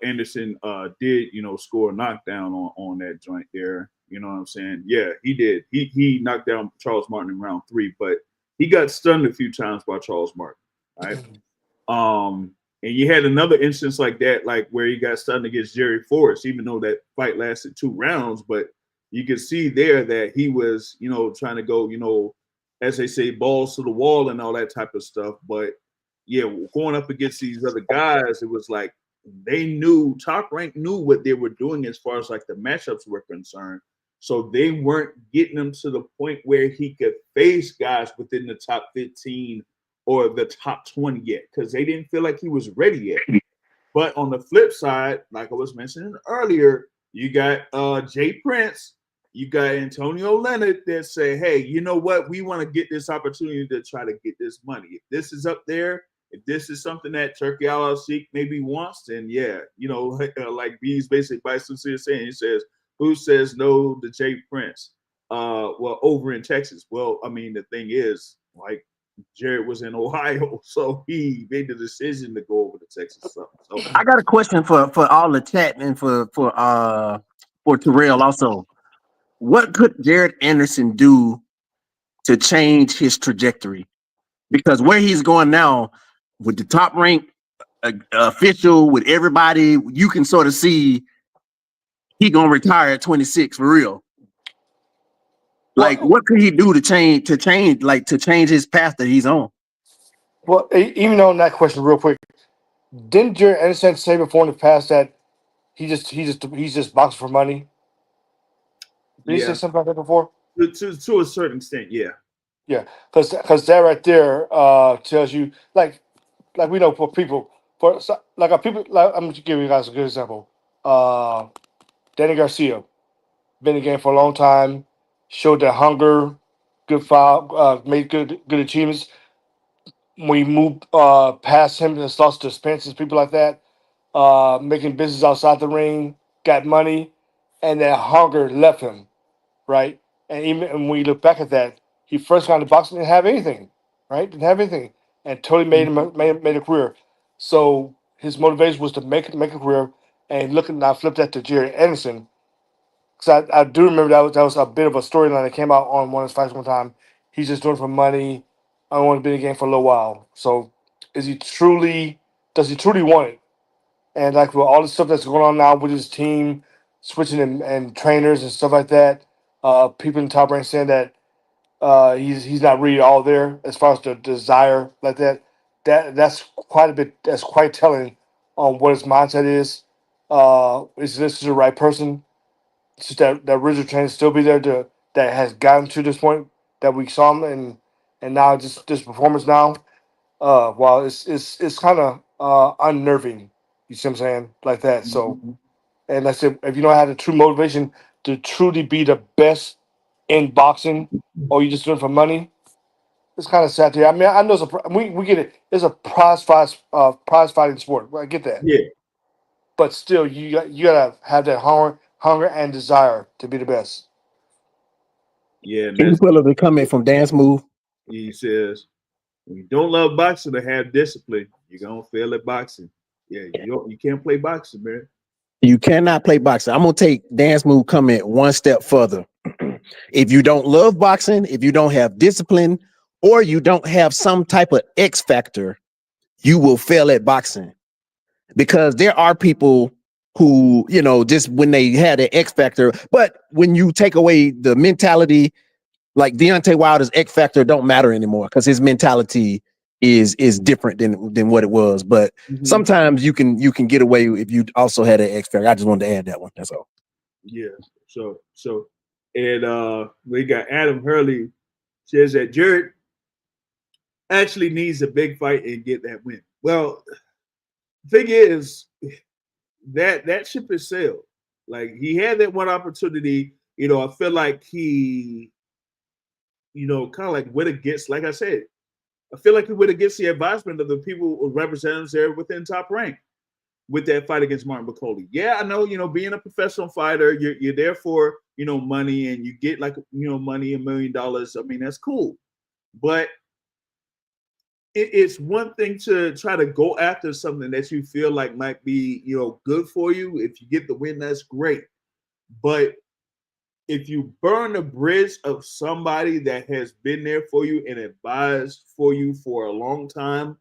Anderson did score a knockdown on that joint there. You know what I'm saying? Yeah, he did. He knocked down Charles Martin in round 3, but he got stunned a few times by Charles Martin. Right. And you had another instance like that, like where he got stunned against Jerry Forrest, even though that fight lasted 2 rounds. But you could see there that he was, trying to go, as they say, balls to the wall and all that type of stuff. But yeah, going up against these other guys, it was like Top Rank knew what they were doing as far as like the matchups were concerned. So they weren't getting him to the point where he could face guys within the top 15 or the top 20 yet, because they didn't feel like he was ready yet. But on the flip side, like I was mentioning earlier, you got Jay Prince, You got Antonio Leonard that say, hey, you know what? We want to get this opportunity to try to get this money. If this is up there, if this is something that Turkey Al Sheikh maybe wants, then yeah, like B's basic bicycle is saying, he says, who says no to Jay Prince? Well, over in Texas. Well, I mean, the thing is, like, Jared was in Ohio, so he made the decision to go over to Texas. So I got a question for all the chat and for Terrell also. What could Jared Anderson do to change his trajectory? Because where he's going now, with the top ranked official, with everybody, you can sort of see he gonna retire at 26 for real. Like, Well, what could he do to change his path that he's on? well, even on that question, real quick, didn't Jared Anderson say before in the past that he's just boxing for money? Did he say yeah, something like that before? to a certain extent, yeah. Yeah, because that right there tells you like we know for people people like I'm just giving you guys a good example. Danny Garcia been in the game for a long time, showed that hunger, good foul, made good achievements. When you move past him and lost to Spencer, people like that, making business outside the ring, got money, and that hunger left him, right? And even and when you look back at that, he first got into boxing didn't have anything, right? Didn't have anything, and totally made a career. So his motivation was to make a career. And looking, I flipped that to Jerry Anderson because I do remember that was a bit of a storyline that came out on one of his fights one time. He's just doing it for money. I want to be in the game for a little while. So is he truly? Does he truly want it? And like with all the stuff that's going on now with his team, switching and trainers and stuff like that, people in the top rank saying that he's not really all there as far as the desire like that. That's quite a bit. That's quite telling on what his mindset is. Is this the right person? It's just that original trainer still be there to that has gotten to this point that we saw him and now just this performance now. Well, it's kind of unnerving. You see what I'm saying? Like that. So, and I said, if you don't have the true motivation to truly be the best in boxing, or you just doing it for money, it's kind of sad to hear. I mean, I know we get it. It's a prize fighting sport. I get that, Yeah, but still, you gotta have that hunger and desire to be the best. yeah, and Can you that's pull up the comment from Dance Move? he says. When you don't love boxing to have discipline, you're gonna fail at boxing. Yeah, you can't play boxing, man. You cannot play boxing. I'm gonna take Dance Move comment one step further. If you don't love boxing, if you don't have discipline, or you don't have some type of X factor, you will fail at boxing. Because there are people who, just when they had an X factor, but when you take away the mentality, like Deontay Wilder's X factor don't matter anymore because his mentality is different than what it was. But Mm-hmm. sometimes you can get away if you also had an X factor. I just wanted to add that one. That's all. Yeah. So, and we got Adam Hurley says that Jared actually needs a big fight and get that win. Well, the thing is that ship has sailed. Like he had that one opportunity. I feel like he, kind of like went against, like I said, I feel like he went against the advisement of the people representatives there within Top Rank with that fight against Martin Bacoli. Yeah, I know, being a professional fighter, you're there for, money and you get like, money, $1 million. I mean, that's cool. But it's one thing to try to go after something that you feel like might be, good for you. If you get the win, that's great. But if you burn the bridge of somebody that has been there for you and advised for you for a long time,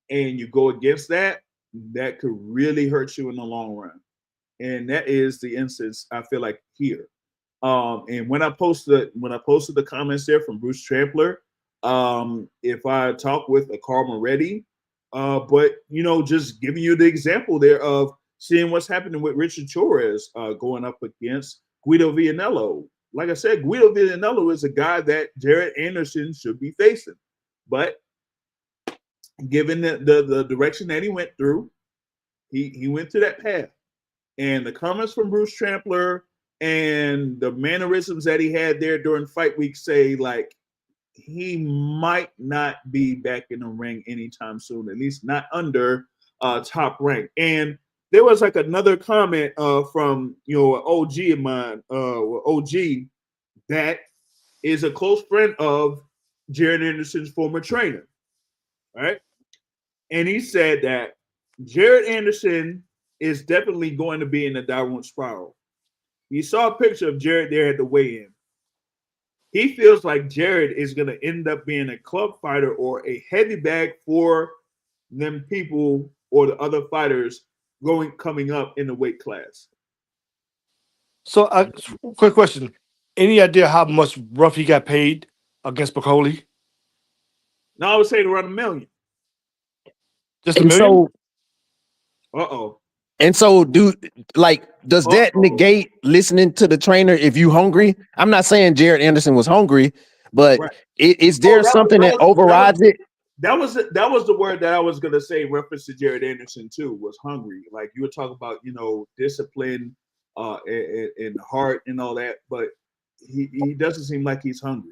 and you go against that, that could really hurt you in the long run. And that is the instance I feel like here. And when I posted the comments there from Bruce Trampler, if I talk with a Carl Moretti, but just giving you the example there of seeing what's happening with Richard Torres going up against Guido Vianello. Like I said, Guido Vianello is a guy that Jared Anderson should be facing, but given the direction that he went through, he went to that path. And the comments from Bruce Trampler and the mannerisms that he had there during fight week say like he might not be back in the ring anytime soon, at least not under Top Rank. And there was like another comment from an OG of mine, OG that is a close friend of Jared Anderson's former trainer, right? And he said that Jared Anderson is definitely going to be in the downward spiral. You saw a picture of Jared there at the weigh-in. He feels like Jared is going to end up being a club fighter or a heavy bag for them people or the other fighters coming up in the weight class. So, quick question: any idea how much rough he got paid against Bacoli? Now I would say around $1 million. Just $1 And million? so, Uh-oh. and so, does that negate listening to the trainer if you hungry? I'm not saying Jared Anderson was hungry, but Right. is there something that overrides it? That was the word that I was gonna say in reference to Jared Anderson too, was hungry. Like you were talking about, discipline, and heart and all that, but he doesn't seem like he's hungry.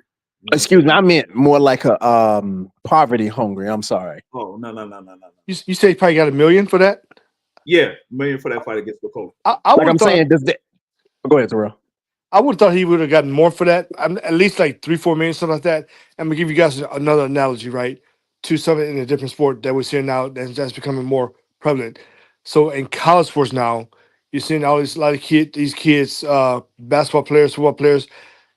Excuse me, I meant more like a poverty hungry. I'm sorry. Oh no. You say he probably got $1 million for that? Yeah, $1 million for that fight against Bacoli. I'm saying, does that? Go ahead, Terrell. I would have thought he would have gotten more for that, at least like 3-4 million, something like that. I'm gonna give you guys another analogy, right, to something in a different sport that we're seeing now that's becoming more prevalent. So in college sports now, you're seeing a lot of these kids, basketball players, football players,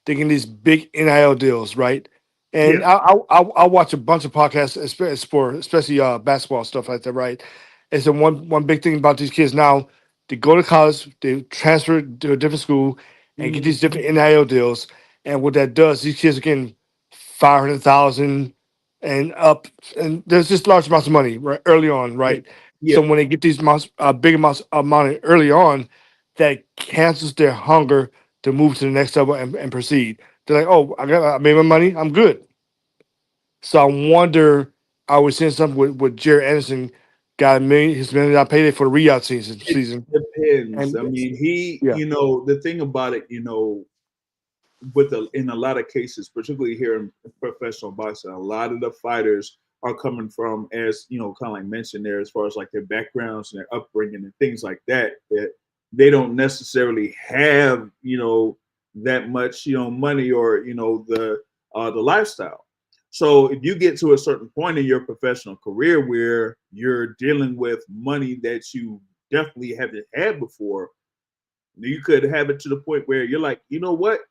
taking these big NIL deals, right? And Yeah. I watch a bunch of podcasts, especially basketball stuff like that, right? It's the one big thing about these kids now. They go to college, they transfer to a different school, and get these different NIL deals. And what that does, these kids are getting 500,000 and up, and there's just large amounts of money right early on, right? Yeah. So when they get these big amounts of money early on, that cancels their hunger to move to the next level and proceed. They're like, oh, I made my money, I'm good. So I wonder, I was seeing something with Jared Anderson got his $1 million payday for the Riyadh season. It depends. And I mean, yeah. the thing about it, in a lot of cases, particularly here in professional boxing, a lot of the fighters are coming from, as kind of like mentioned there, as far as like their backgrounds and their upbringing and things like that they don't necessarily have that much money or the lifestyle. So if you get to a certain point in your professional career where you're dealing with money that you definitely haven't had before, you could have it to the point where you're like, you know what?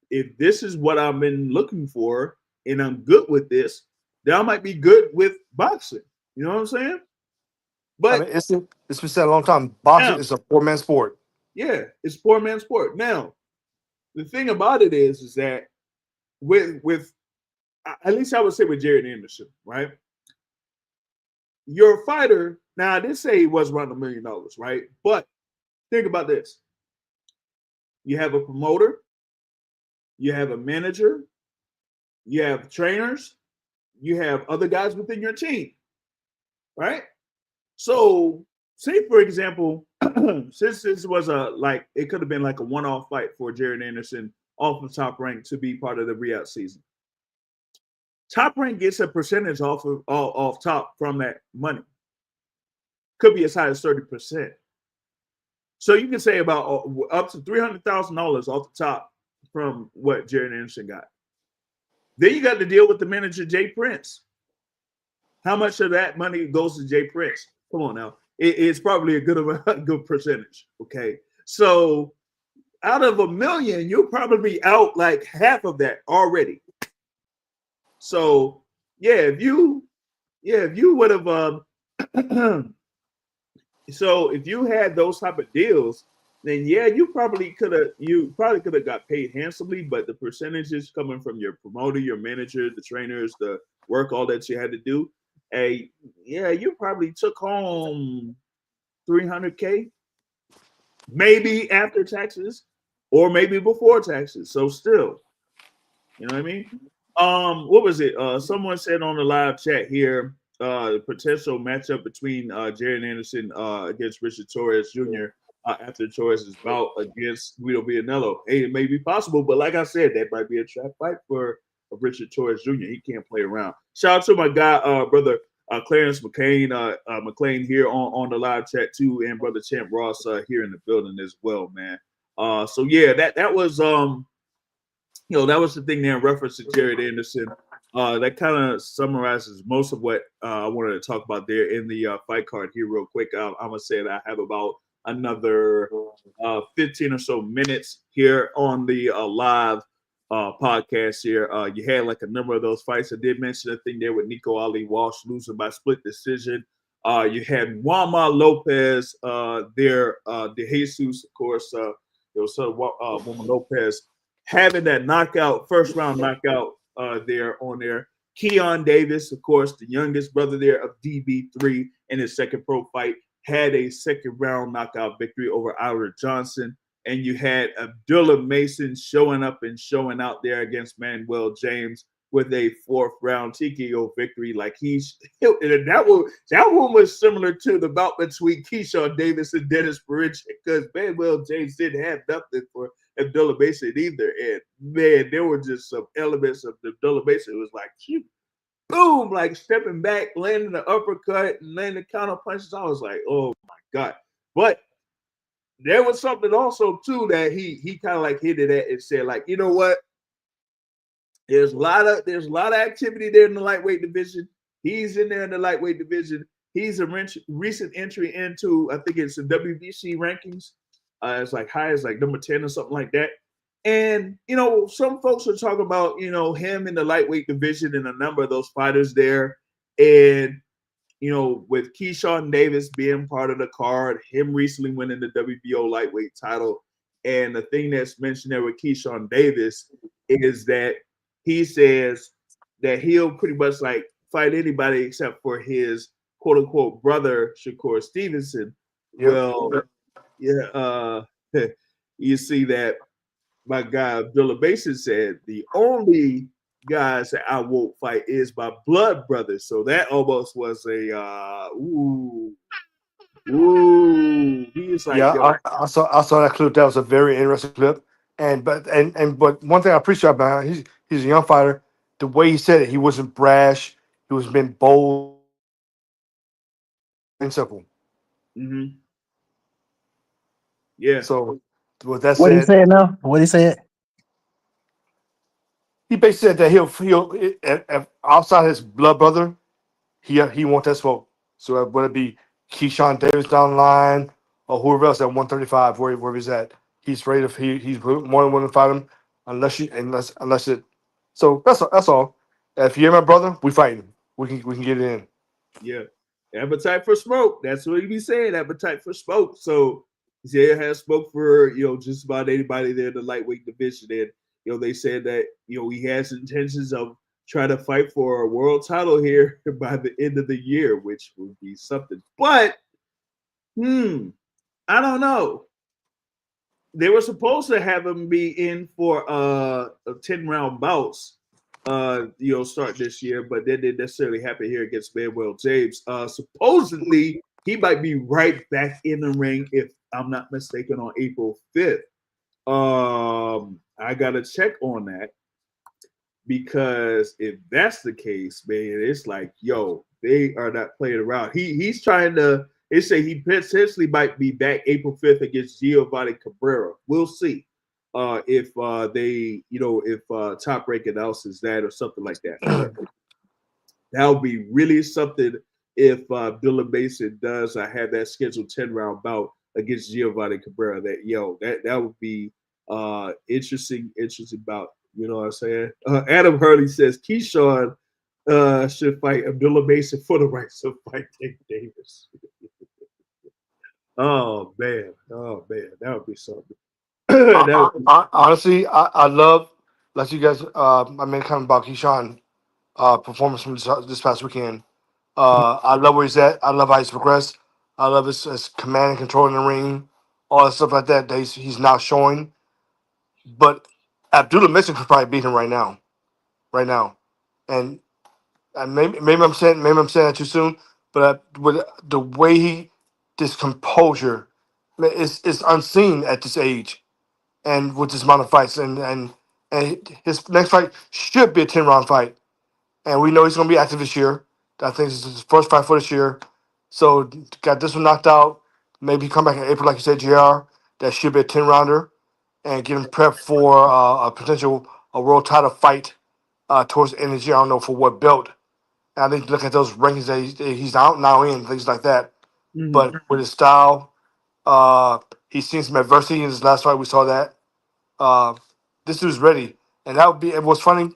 If this is what I've been looking for and I'm good with this, then I might be good with boxing. You know what I'm saying? But I mean, it's been said a long time. Boxing now, is a 4-man sport. yeah, it's poor man's sport. Now, the thing about it is that with at least I would say with Jared Anderson, right? You're a fighter. Now, I did say he was around $1 million, right? But think about this. You have a promoter, you have a manager, you have trainers, you have other guys within your team, right? So, say for example, since this was it could have been like a one-off fight for Jared Anderson off of Top Rank to be part of the Riyadh season. Top Rank gets a percentage off top from that money. Could be as high as 30%. So you can say about up to $300,000 off the top from what Jared Anderson got. Then you got to deal with the manager, Jay Prince. How much of that money goes to Jay Prince? Come on now. It's probably a good percentage. Okay. So out of $1 million, you'll probably out like half of that already. So if you would have so if you had those type of deals, then you probably could have got paid handsomely, but the percentages coming from your promoter, your manager, the trainers, the work, all that you had to do, you probably took home $300K, maybe after taxes, or maybe before taxes. So still, you know what I mean? What was it? Someone said on the live chat here, the potential matchup between Jared Anderson against Richard Torres Jr. after Torres' bout against Guido Vianello. Hey, it may be possible, but like I said, that might be a trap fight for Richard Torres Jr. He can't play around. Shout out to my guy, brother Clarence McLean here on the live chat too, and brother Champ Ross here in the building as well, man. So yeah, that was that was the thing there in reference to Jared Anderson. That kind of summarizes most of what I wanted to talk about there in the fight card here, real quick. I'm gonna say that I have about another 15 or so minutes here on the live podcast here. You had like a number of those fights. I did mention a thing there with Nico Ali Walsh losing by split decision. You had Juanma Lopez there, De Jesus, of course. There was Juanma Lopez having that knockout, first round knockout there on there. Keyshawn Davis, of course, the youngest brother there of DB3 in his second pro fight, had a second round knockout victory over Artur Johnson. And you had Abdullah Mason showing up and showing out there against Manuel James with a fourth round TKO victory. Like that one was similar to the bout between Keyshawn Davis and Denys Berinchyk, because Manuel James didn't have nothing for Abdullah Mason either. And man, there were just some elements of Abdullah Mason. It was like, shoot, boom, like stepping back, landing the uppercut and landing counter punches. I was like, oh my God. But there was something also too that he kind of like hit it at and said, like, you know what? There's a lot of activity there in the lightweight division. He's in there in the lightweight division. He's a recent entry into, I think it's the WBC rankings. It's like high as like number 10 or something like that. And, some folks are talking about, him in the lightweight division and a number of those fighters there. And, with Keyshawn Davis being part of the card, him recently winning the WBO lightweight title. And the thing that's mentioned there with Keyshawn Davis is that he says that he'll pretty much like fight anybody except for his quote unquote brother, Shakur Stevenson. Yep. Well, yeah, you see that my guy Abdullah Mason said the only guys that I won't fight is my blood brothers. So that almost was a He's like, Yeah, I saw that clip. That was a very interesting clip. But one thing I appreciate about him, he's a young fighter. The way he said it, he wasn't brash. He was being bold and simple. mm-hmm. Yeah. So with that What he said, said now? What he said? he basically said that he'll if outside his blood brother, he wants that smoke. So whether it be Keyshawn Davis down the line or whoever else at 135, where he's at, he's ready to he's more than willing to fight him unless it. So that's all. If you're my brother, we fighting. We can get it in. Yeah. Appetite for smoke. That's what he be saying. Appetite for smoke. So Isaiah has spoke for just about anybody there in the lightweight division. And they said that he has intentions of trying to fight for a world title here by the end of the year, which would be something. But I don't know. They were supposed to have him be in for a 10-round bouts start this year, but that didn't necessarily happen here against Manuel James. Supposedly, he might be right back in the ring, if I'm not mistaken, on April 5th. I got to check on that, because if that's the case, man, it's like, they are not playing around. He's trying to, they say he potentially might be back April 5th against Giovanni Cabrera. We'll see. If they, if Top Rank announces that or something like that. But that would be really something if Abdullah Mason does have that scheduled 10-round bout against Giovanni Cabrera. That would be interesting bout. You know what I'm saying? Adam Hurley says Keyshawn should fight Abdullah Mason for the rights of fight Tank Davis. Oh man, that would be something. Honestly, I love, let you guys. I mean, kind of about Keyshawn performance from this past weekend. I love where he's at. I love how he's progressed. I love his command and control in the ring, all that stuff like that he's now showing. But Abdullah Mason could probably beat him right now, and maybe I'm saying that too soon. But with the way this composure, it's unseen at this age, and with this amount of fights, and his next fight should be a 10 round fight, and we know he's going to be active this year. I think this is his first fight for this year, so got this one knocked out. Maybe come back in April, like you said, Jr. That should be a 10 rounder, and get him prepped for a potential world title fight towards the end of the year. I don't know for what belt. And I think look at those rankings that he's out now in things like that. But with his style, he's seen some adversity in his last fight. We saw that. Uh, this dude's ready, and that would be. It was funny.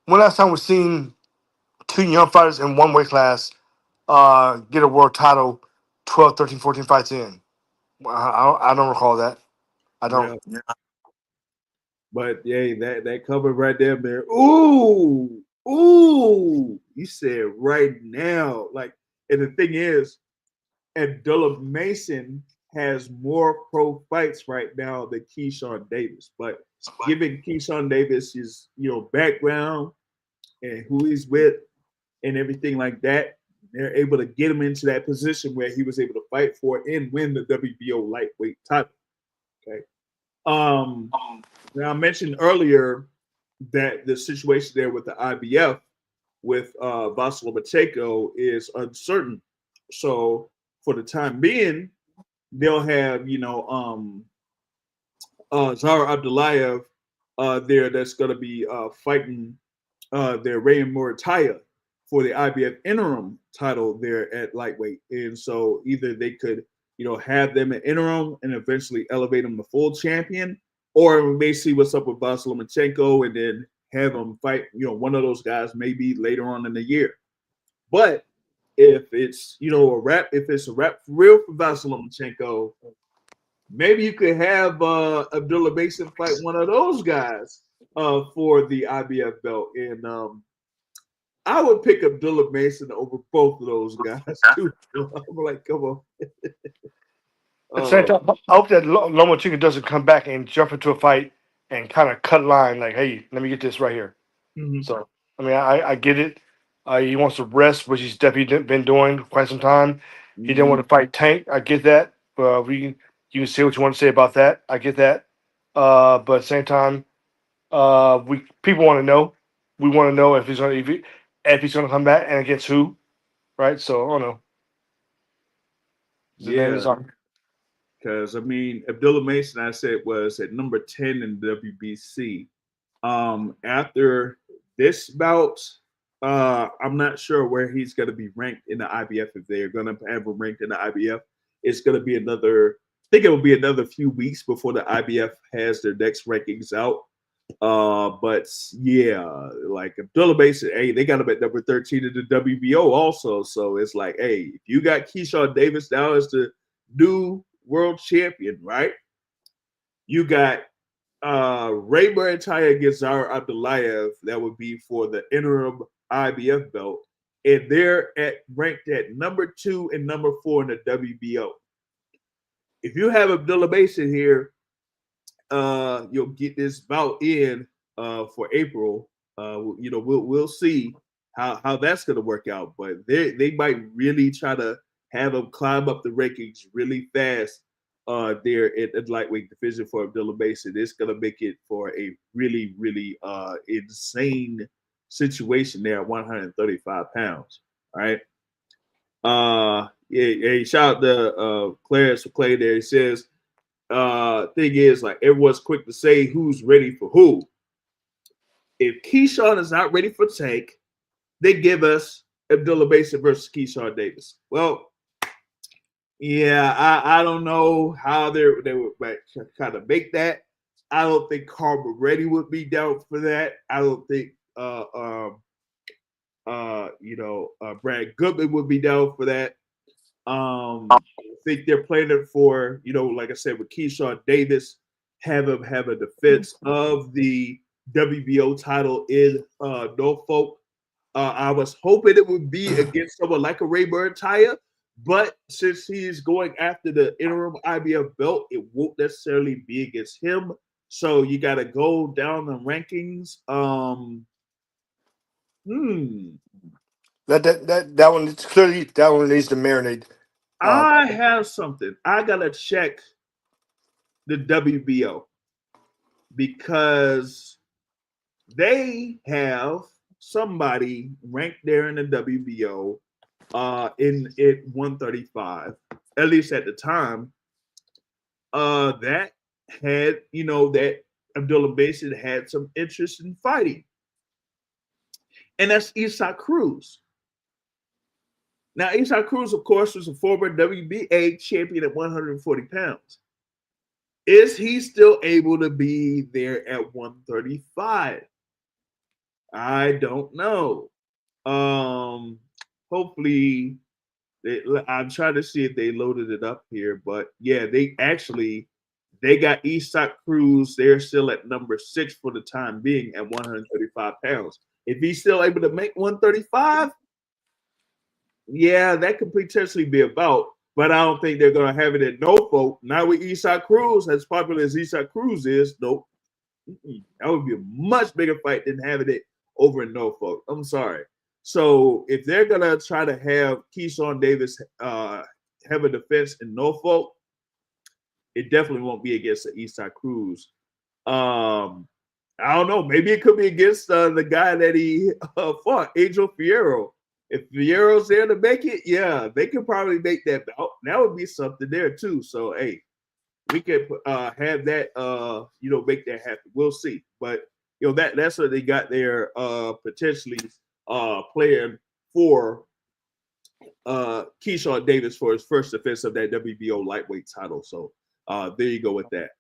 When last time we seen two young fighters in one weight class get a world title 12, 13, 14 fights in? I don't recall that. I don't. Yeah. But yeah, that cover right there, man. Ooh, you said right now. Like, and the thing is, Abdullah Mason has more pro fights right now than Keyshawn Davis. But given Keyshawn Davis's background and who he's with and everything like that, they're able to get him into that position where he was able to fight for and win the WBO lightweight title. Okay. Now I mentioned earlier that the situation there with the IBF with Vasyl Lomachenko is uncertain. So for the time being, they'll have Zara Abdullayev there that's going to be fighting their Rayan Murataya for the IBF interim title there at lightweight. And so either they could have them at interim and eventually elevate them to full champion, or we may see what's up with Vasyl Lomachenko and then have them fight one of those guys maybe later on in the year. But if it's a wrap, if it's a wrap for real for Vasyl Lomachenko, maybe you could have Abdullah Mason fight one of those guys for the IBF belt. And I would pick Abdullah Mason over both of those guys too. I'm like, come on. At the same time, I hope that Lomachenko doesn't come back and jump into a fight and kind of cut line like, hey, let me get this right here. Mm-hmm. So, I mean, I get it. He wants to rest, which he's definitely been doing for quite some time. He didn't want to fight Tank. I get that. You can say what you want to say about that. I get that. But at the same time, people want to know. We want to know if he's going to come back and against who, right? So I don't know. Yeah. Because I mean, Abdullah Mason, I said, was at number 10 in WBC. After this bout, I'm not sure where he's going to be ranked in the IBF. If they're going to have him ranked in the IBF, it's going to be another. I think it will be another few weeks before the IBF has their next rankings out. But yeah, like Abdullah Mason, hey, they got him at number 13 in the WBO also. So it's like, hey, if you got Keyshawn Davis now as the new world champion, right? You got Ray Berinchyk against Zara Abdullayev. That would be for the interim IBF belt, and they're ranked at number 2 and number 4 in the WBO. If you have Abdullah Mason here, you'll get this bout in for April. We'll see how that's going to work out, but they might really try to have him climb up the rankings really fast there at the lightweight division for Abdullah Mason. It's going to make it for a really, really insane situation there at 135 pounds. All right. Yeah, shout out to Clarence for Clay there. He says, thing is, like, everyone's quick to say who's ready for who. If Keyshawn is not ready for Tank, they give us Abdullah Mason versus Keyshawn Davis. Well, yeah, I don't know how they would kind of make that. I don't think Carl Moretti would be down for that. I don't think Brad Goodman would be down for that. I think they're playing it for, like I said, with Keyshawn Davis, have him have a defense of the WBO title in Norfolk. I was hoping it would be against someone like a Ray Berinchyk, but since he's going after the interim IBF belt, it won't necessarily be against him. So you got to go down the rankings. That one clearly that one needs to marinate. I have something. I gotta check the WBO because they have somebody ranked there in the WBO in at 135, at least at the time. That had, that Abdullah Basin had some interest in fighting. And that's Isaac Cruz. Now, Isaac Cruz, of course, was a former WBA champion at 140 pounds. Is he still able to be there at 135? I don't know. Hopefully, I'm trying to see if they loaded it up here, but yeah, they got Isaac Cruz. They're still at number 6 for the time being at 135 pounds. If he's still able to make 135, yeah, that could potentially be a bout, but I don't think they're going to have it at Norfolk. Not with Isaac Cruz, as popular as Isaac Cruz is. Nope. That would be a much bigger fight than having it over in Norfolk. I'm sorry. So if they're going to try to have Keyshawn Davis have a defense in Norfolk, it definitely won't be against the Isaac Cruz. I don't know. Maybe it could be against the guy that he fought, Angel Fierro. If Fierro's there to make it, yeah, they could probably make that bout. That would be something there too. So, hey, we could have that, make that happen. We'll see. But, that's what they got there potentially playing for Keyshawn Davis for his first defense of that WBO lightweight title. So, there you go with that.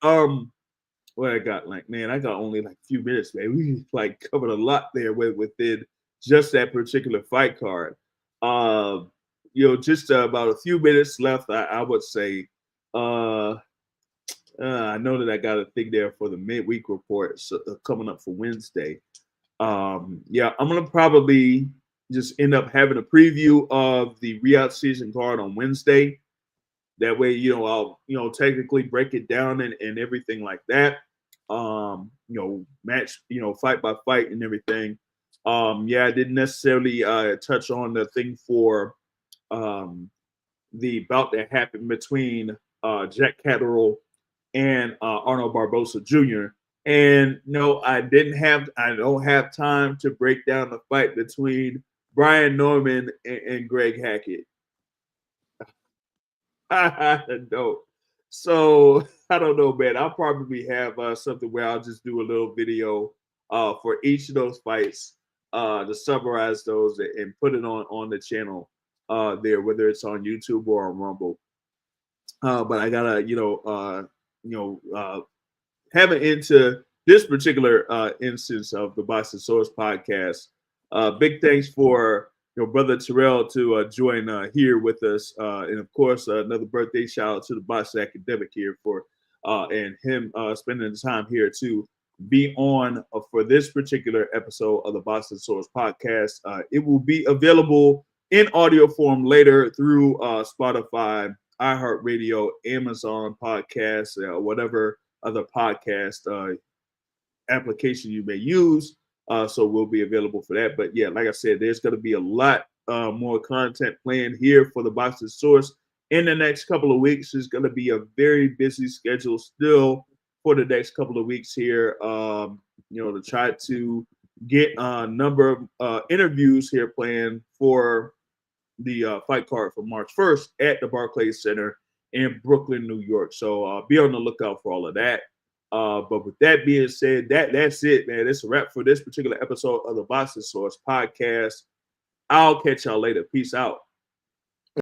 What I got, I got only a few minutes, man. We covered a lot there within just that particular fight card. Just about a few minutes left. I would say, I know that I got a thing there for the midweek report coming up for Wednesday. I'm gonna probably just end up having a preview of the Riyadh season card on Wednesday. That way, I'll, technically break it down and everything like that. Match, fight by fight and everything. I didn't necessarily touch on the thing for the bout that happened between Jack Catterall and Arnold Barboza Jr. And no, I don't have time to break down the fight between Brian Norman and Greg Hackett. No. So I don't know, man. I'll probably have something where I'll just do a little video for each of those fights to summarize those and put it on the channel there, whether it's on YouTube or on Rumble. But I gotta, have it into this particular instance of the Boston Source podcast. Big thanks for brother Terrell to join here with us, and of course another birthday shout out to the Boston Academic here for and him spending the time here to be on for this particular episode of the Boston Source podcast. It will be available in audio form later through Spotify, iHeartRadio, Amazon Podcasts, whatever other podcast application you may use. So we'll be available for that. But yeah, like I said, there's going to be a lot more content planned here for the Boston Source in the next couple of weeks. There's going to be a very busy schedule still for the next couple of weeks here, to try to get a number of interviews here planned for the fight card for March 1st at the Barclays Center in Brooklyn, New York. So be on the lookout for all of that. But with that being said, that's it, man. That's a wrap for this particular episode of the Boston Source podcast. I'll catch y'all later. Peace out.